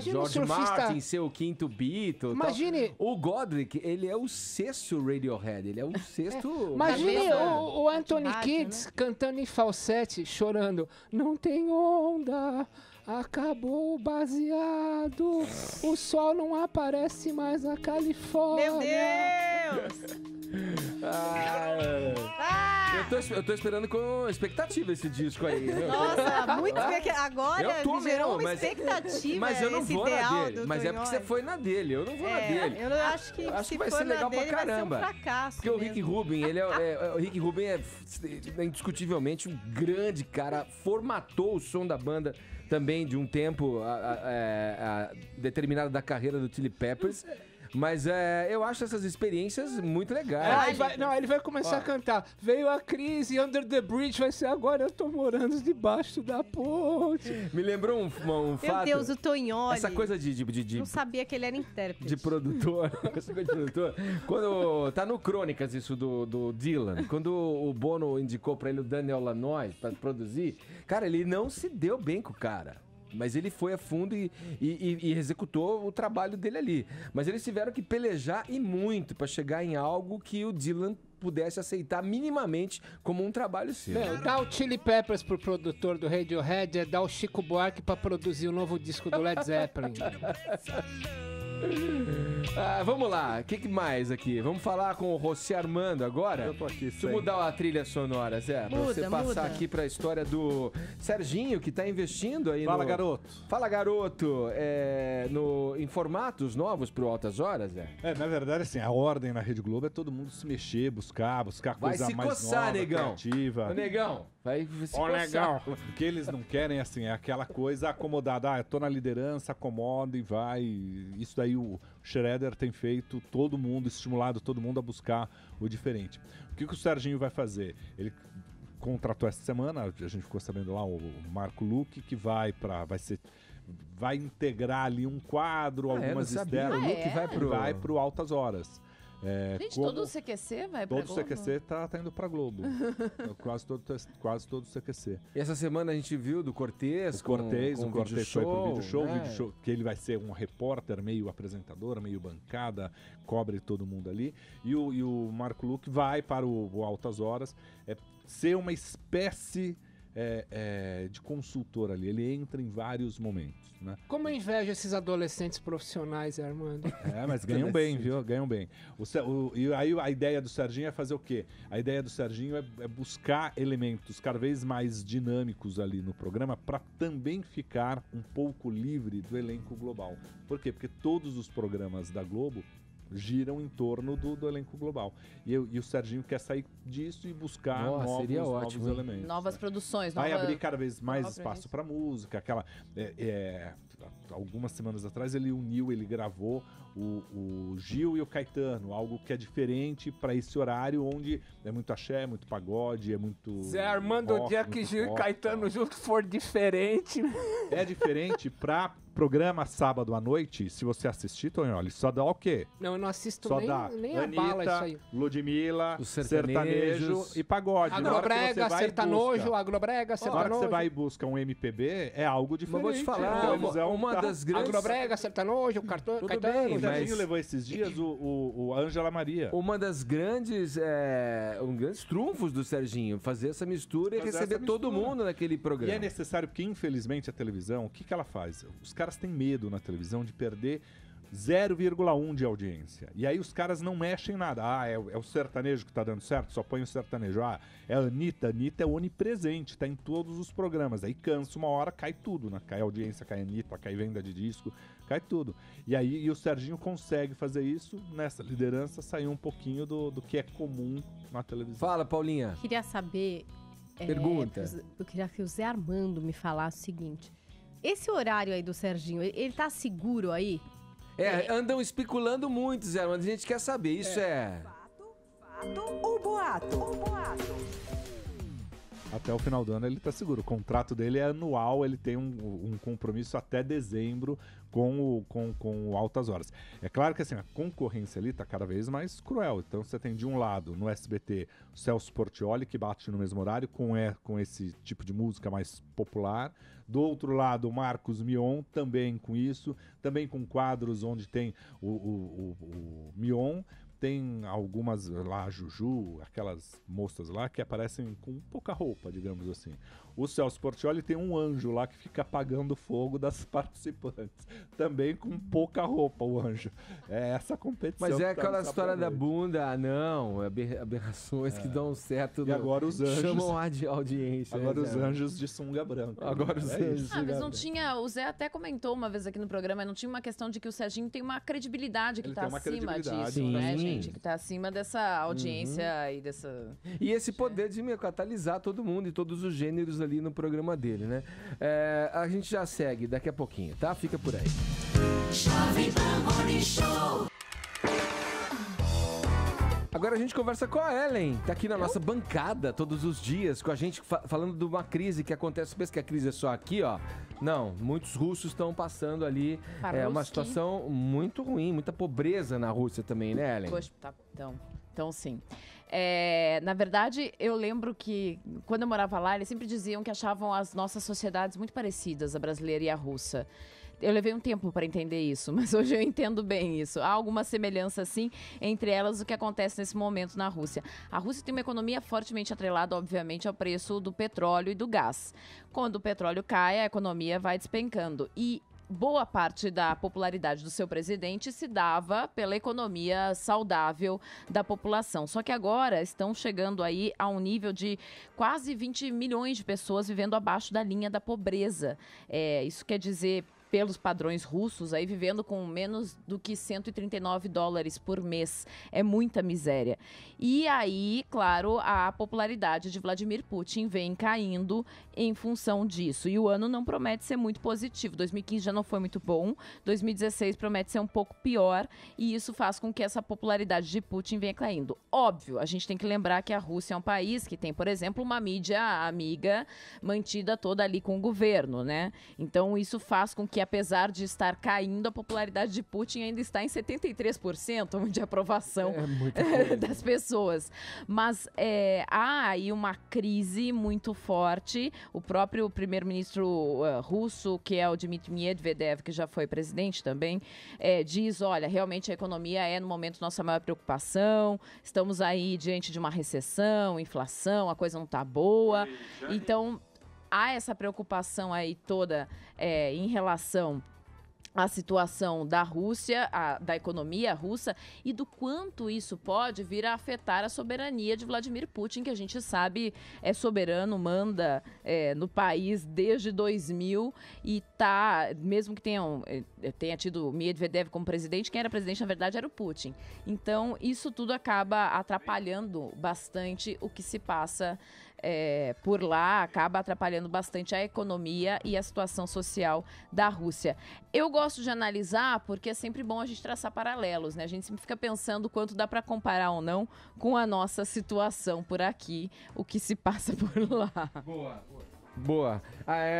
George Martin ser o quinto Beatle. Imagine... O Godric, ele é o sexto Radiohead, ele é o sexto... Imagine o Anthony Kiedis cantando em falsete, chorando. Não tem onda... Acabou o baseado, o sol não aparece mais na Califórnia. Meu Deus! Eu tô esperando com expectativa esse disco aí. Nossa, muito agora gerou uma expectativa. Mas eu não vou na dele. Mas é porque você foi na dele, eu não vou na dele. Eu acho que se vai ser legal pra caramba. Vai ser um fracasso. Porque mesmo. O Rick Rubin, o Rick Rubin é indiscutivelmente um grande cara, formatou o som da banda também de um tempo determinado da carreira do Chili Peppers. Mas eu acho essas experiências muito legais. Ele vai começar a cantar. Veio a crise, Under the Bridge, vai ser agora eu tô morando debaixo da ponte. Me lembrou um fato. Meu Deus, o Tonholi. Essa coisa de não sabia que ele era intérprete. De produtor. Essa coisa de produtor. Quando tá no Crônicas isso do Dylan, quando o Bono indicou pra ele o Daniel Lanois pra produzir, cara, ele não se deu bem com o cara. Mas ele foi a fundo e executou o trabalho dele ali. Mas eles tiveram que pelejar e muito para chegar em algo que o Dylan pudesse aceitar minimamente como um trabalho seu. Dar o Chili Peppers pro produtor do Radiohead é dar o Chico Buarque para produzir o novo disco do Led Zeppelin. Vamos lá, o que mais aqui? Vamos falar com o José Armando agora? Eu tô aqui, Deixa eu mudar a trilha sonora, Zé, pra você passar aqui pra história do Serginho, que tá investindo aí garoto. Fala, garoto. Em formatos novos pro Altas Horas, Zé? Na verdade, assim, a ordem na Rede Globo é todo mundo se mexer, buscar coisa mais coçar, nova, negão. criativa. Ô, negão, vai se coçar. Negão. O que eles não querem, assim, é aquela coisa acomodada. Eu tô na liderança, acomoda e vai. Isso daí o Schroeder tem feito, todo mundo, estimulado todo mundo a buscar o diferente. O que o Serginho vai fazer? Ele contratou essa semana, a gente ficou sabendo lá, o Marco Luque, que vai integrar ali um quadro, algumas externas. Vai pro Altas Horas. Gente, todo o CQC vai pra Globo? Todo o CQC tá indo pra Globo. quase todo o CQC. E essa semana a gente viu do Cortez. O Cortez foi pro vídeo show, né? Vídeo show, que ele vai ser um repórter, meio apresentador, meio bancada, cobre todo mundo ali. E o Marco Luque vai para o Altas Horas ser uma espécie de consultor ali. Ele entra em vários momentos. Né? Como eu invejo esses adolescentes profissionais, Armando. Mas ganham bem, viu? Ganham bem. E aí a ideia do Serginho é fazer o quê? A ideia do Serginho é buscar elementos cada vez mais dinâmicos ali no programa para também ficar um pouco livre do elenco global. Por quê? Porque todos os programas da Globo giram em torno do elenco global. E o Serginho quer sair disso e buscar novos elementos. Novas produções. Vai abrir cada vez mais espaço para música. Algumas semanas atrás ele gravou o Gil e o Caetano, algo que é diferente para esse horário onde é muito axé, muito pagode, é muito Zé Armando, o dia que Gil e Caetano junto for diferente. É diferente para programa sábado à noite, se você assistir, Tonholi, só dá o quê? Não, eu não assisto só nem Anitta, a bala isso aí. Ludmilla, sertanejo e pagode. Agrobrega, sertanojo, agrobrega, sertanojo. Na hora que você vai e busca um MPB, é algo diferente. Mas vou te falar, uma das grandes... Agrobrega, sertanojo, Caetano. O Serginho levou esses dias o Ângela Maria. Uma das grandes trunfos do Serginho, fazer essa mistura e receber todo mundo naquele programa. E é necessário, porque infelizmente a televisão, o que ela faz? Os caras têm medo na televisão de perder 0,1 de audiência. E aí os caras não mexem nada. É o sertanejo que tá dando certo, só põe o sertanejo. É a Anitta. A Anitta é onipresente, tá em todos os programas. Aí cansa uma hora, cai tudo, né? Cai audiência, cai Anitta, cai venda de disco, cai tudo. E aí o Serginho consegue fazer isso, nessa liderança, sair um pouquinho do que é comum na televisão. Fala, Paulinha. Queria saber... Pergunta. Eu queria que o Zé Armando me falasse o seguinte... Esse horário aí do Serginho, ele tá seguro aí? Andam especulando muito, Zé, mas a gente quer saber, isso é... Fato ou boato? Até o final do ano ele tá seguro. O contrato dele é anual, ele tem um compromisso até dezembro com o Altas Horas. É claro que assim, a concorrência ali tá cada vez mais cruel. Então você tem de um lado, no SBT, o Celso Portiolli, que bate no mesmo horário com esse tipo de música mais popular. Do outro lado, o Marcos Mion, também com isso. Também com quadros onde tem o Mion. Tem algumas lá, a Juju, aquelas moças lá que aparecem com pouca roupa, digamos assim. O Celso Portiolli tem um anjo lá que fica apagando o fogo das participantes. Também com pouca roupa, o anjo. É essa competição. Mas é aquela história da bunda, não, aberrações que dão certo. E agora os anjos... Chamam a audiência. Agora os anjos de sunga branca. Agora os anjos. Mas não tinha... O Zé até comentou uma vez aqui no programa, não tinha uma questão de que o Serginho tem uma credibilidade que Ele tá tem uma acima credibilidade, disso, né, sim. gente? Que tá acima dessa audiência e dessa... E esse poder de catalisar todo mundo e todos os gêneros ali no programa dele, né? A gente já segue daqui a pouquinho, tá? Fica por aí. Jovem Pan Morning Show. Agora a gente conversa com a Ellen, tá aqui na nossa bancada todos os dias com a gente falando de uma crise que acontece. Você pensa que a crise é só aqui, ó? Não, muitos russos estão passando ali uma situação muito ruim, muita pobreza na Rússia também, né, Ellen? Poxa, tá, então sim. Na verdade, eu lembro que quando eu morava lá, eles sempre diziam que achavam as nossas sociedades muito parecidas, a brasileira e a russa. Eu levei um tempo para entender isso, mas hoje eu entendo bem isso. Há alguma semelhança, sim, entre elas o que acontece nesse momento na Rússia. A Rússia tem uma economia fortemente atrelada, obviamente, ao preço do petróleo e do gás. Quando o petróleo cai, a economia vai despencando. E boa parte da popularidade do seu presidente se dava pela economia saudável da população. Só que agora estão chegando aí a um nível de quase 20 milhões de pessoas vivendo abaixo da linha da pobreza. Isso quer dizer, pelos padrões russos, aí vivendo com menos do que $139 por mês. É muita miséria. E aí, claro, a popularidade de Vladimir Putin vem caindo em função disso. E o ano não promete ser muito positivo. 2015 já não foi muito bom, 2016 promete ser um pouco pior, e isso faz com que essa popularidade de Putin venha caindo. Óbvio, a gente tem que lembrar que a Rússia é um país que tem, por exemplo, uma mídia amiga mantida toda ali com o governo, né? Então isso faz com que, apesar de estar caindo, a popularidade de Putin ainda está em 73% de aprovação das pessoas. Mas há aí uma crise muito forte. O próprio primeiro-ministro russo, que é o Dmitry Medvedev, que já foi presidente também, diz, olha, realmente a economia é no momento nossa maior preocupação, estamos aí diante de uma recessão, inflação, a coisa não está boa. Então, há essa preocupação aí toda em relação à situação da Rússia, da economia russa, e do quanto isso pode vir a afetar a soberania de Vladimir Putin, que a gente sabe é soberano, manda no país desde 2000 e mesmo que tenha tido Medvedev como presidente, quem era presidente na verdade era o Putin. Então isso tudo acaba atrapalhando bastante o que se passa por lá, acaba atrapalhando bastante a economia e a situação social da Rússia. Eu gosto de analisar porque é sempre bom a gente traçar paralelos, né? A gente sempre fica pensando quanto dá para comparar ou não com a nossa situação por aqui, o que se passa por lá. Boa.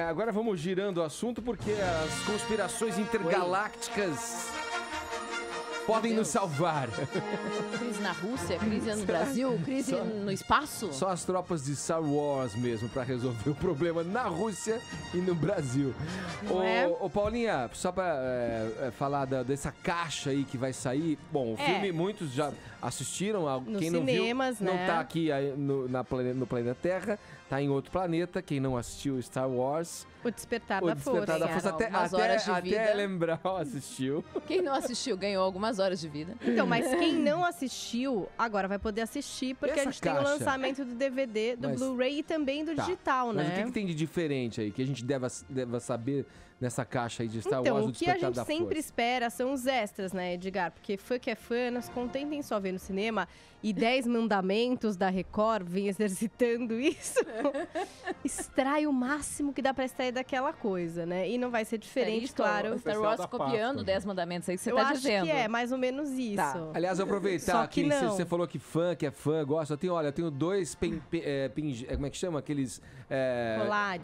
Agora vamos girando o assunto porque as conspirações intergalácticas podem nos salvar. Crise na Rússia, crise no Brasil, crise no espaço? Só as tropas de Star Wars mesmo para resolver o problema na Rússia e no Brasil. Ô Paulinha, só para falar dessa caixa aí que vai sair. Bom, o filme muitos já assistiram. Quem não cinemas, viu, não tá aqui no planeta Terra, tá em outro planeta. Quem não assistiu Star Wars... O Despertar da Força. Até lembrar, assistiu. Quem não assistiu ganhou algumas horas de vida. Então, mas quem não assistiu, agora vai poder assistir, porque a gente tem o lançamento do DVD, do Blu-ray e também do digital, né? Mas o que tem de diferente aí, que a gente deva saber nessa caixa aí de Star Wars, o que a gente sempre espera são os extras, né, Edgar? Porque fã que é fã, não se contentem só ver no cinema. e 10 mandamentos da Record vem exercitando isso, extrai o máximo que dá pra extrair daquela coisa, né? E não vai ser diferente, claro. Star Wars copiando 10 mandamentos aí que você eu tá acho dizendo. que é mais ou menos isso. Tá. Aliás, eu aproveitar que você falou que é fã, gosta. Eu tenho 2 como é que chama? Aqueles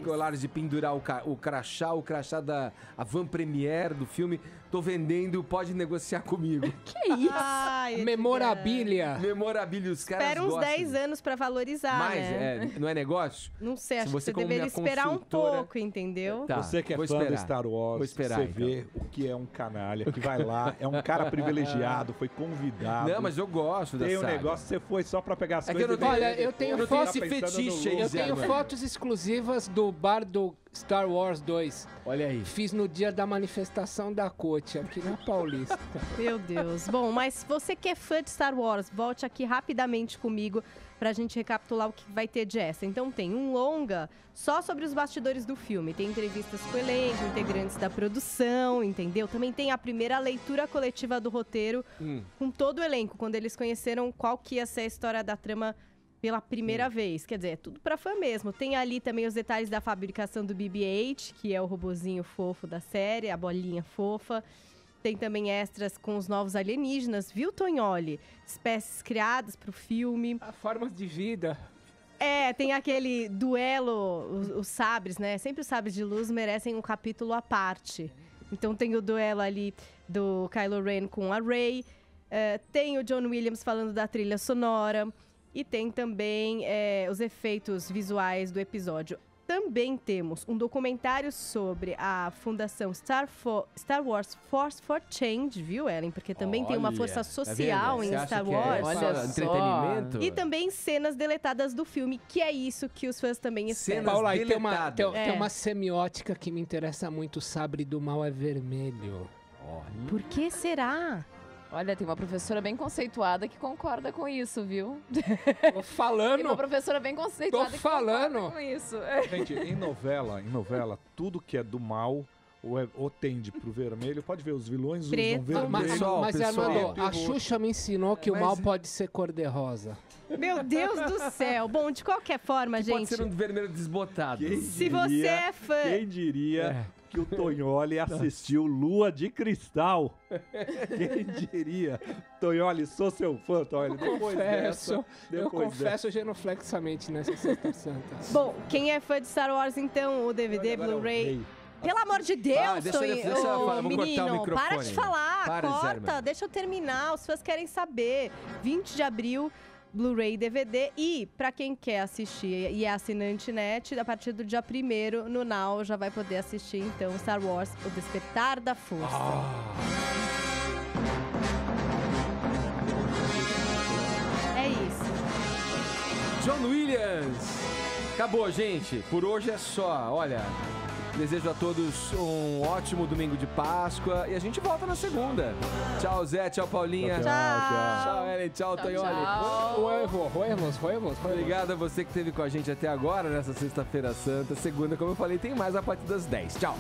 colares de pendurar o crachá da a van premiere do filme. Tô vendendo, pode negociar comigo. Que isso? Ai, Memorabilia. Memorabilia, os caras Espera uns gostam. 10 anos pra valorizar, né? Não é negócio? Não sei, acho que você como deveria minha esperar um consultora- pouco, entendeu? Tá, Você que é vou fã esperar. do Star Wars, Vou esperar, você então. vê o que é um canalha, que vai lá, é um cara privilegiado, foi convidado. Não, mas eu gosto da Tem um saga. negócio, você foi só pra pegar as É que eu coisas. não tenho- Olha, eu tenho não tenho fotos esse fetiche aí, Eu Zé, tenho mano. fotos exclusivas do bar do Star Wars 2. Olha aí. Fiz no dia da manifestação da COT, aqui na Paulista. Meu Deus. Bom, mas você que é fã de Star Wars, volte aqui rapidamente comigo pra gente recapitular o que vai ter de essa. Então tem um longa só sobre os bastidores do filme. Tem entrevistas com o elenco, integrantes da produção, entendeu? Também tem a primeira leitura coletiva do roteiro com todo o elenco, quando eles conheceram qual que ia ser a história da trama pela primeira vez. Quer dizer, é tudo pra fã mesmo. Tem ali também os detalhes da fabricação do BB-8, que é o robozinho fofo da série, a bolinha fofa. Tem também extras com os novos alienígenas, viu, Tonholi? Espécies criadas pro filme. Formas de vida. É, tem aquele duelo, os sabres, né? Sempre os sabres de luz merecem um capítulo à parte. Então tem o duelo ali do Kylo Ren com a Rey. Tem o John Williams falando da trilha sonora. E tem também os efeitos visuais do episódio. Também temos um documentário sobre a fundação Star Wars Force for Change, viu, Ellen? Porque também tem uma força social em Star Wars. Olha, entretenimento. E também cenas deletadas do filme, que é isso que os fãs também esperam. Paula, aí tem uma semiótica que me interessa muito. O sabre do mal é vermelho. Por que será? Olha, tem uma professora bem conceituada que concorda com isso, viu? Tô falando. Tem uma professora bem conceituada que concorda com isso. Gente, em novela, tudo que é do mal ou tende pro vermelho. Pode ver, os vilões usam vermelho. Mas Armando, a Xuxa me ensinou que o mal pode ser cor-de-rosa. Meu Deus do céu. Bom, de qualquer forma, gente... Pode ser um vermelho desbotado. Se você é fã... Quem diria que o Tonholi assistiu Lua de Cristal? Quem diria? Tonholi, sou seu fã, Tonholi. Eu confesso genuflexamente nessa Sexta Santa. Bom, quem é fã de Star Wars, então, o DVD, Blu-ray... Pelo amor de Deus, menino, para de falar, corta, deixa eu terminar, os fãs querem saber. 20 de abril, Blu-ray e DVD. E, pra quem quer assistir e é assinante net, a partir do dia 1º, no Now, já vai poder assistir, então, Star Wars, O Despertar da Força. É isso. John Williams. Acabou, gente. Por hoje é só. Olha... Desejo a todos um ótimo domingo de Páscoa e a gente volta na segunda. Tchau, Zé. Tchau, Paulinha. Tchau, Ellen. Tchau, Tonholi. Obrigado a você que esteve com a gente até agora nessa Sexta-feira Santa. Segunda, como eu falei, tem mais a partir das 10. Tchau.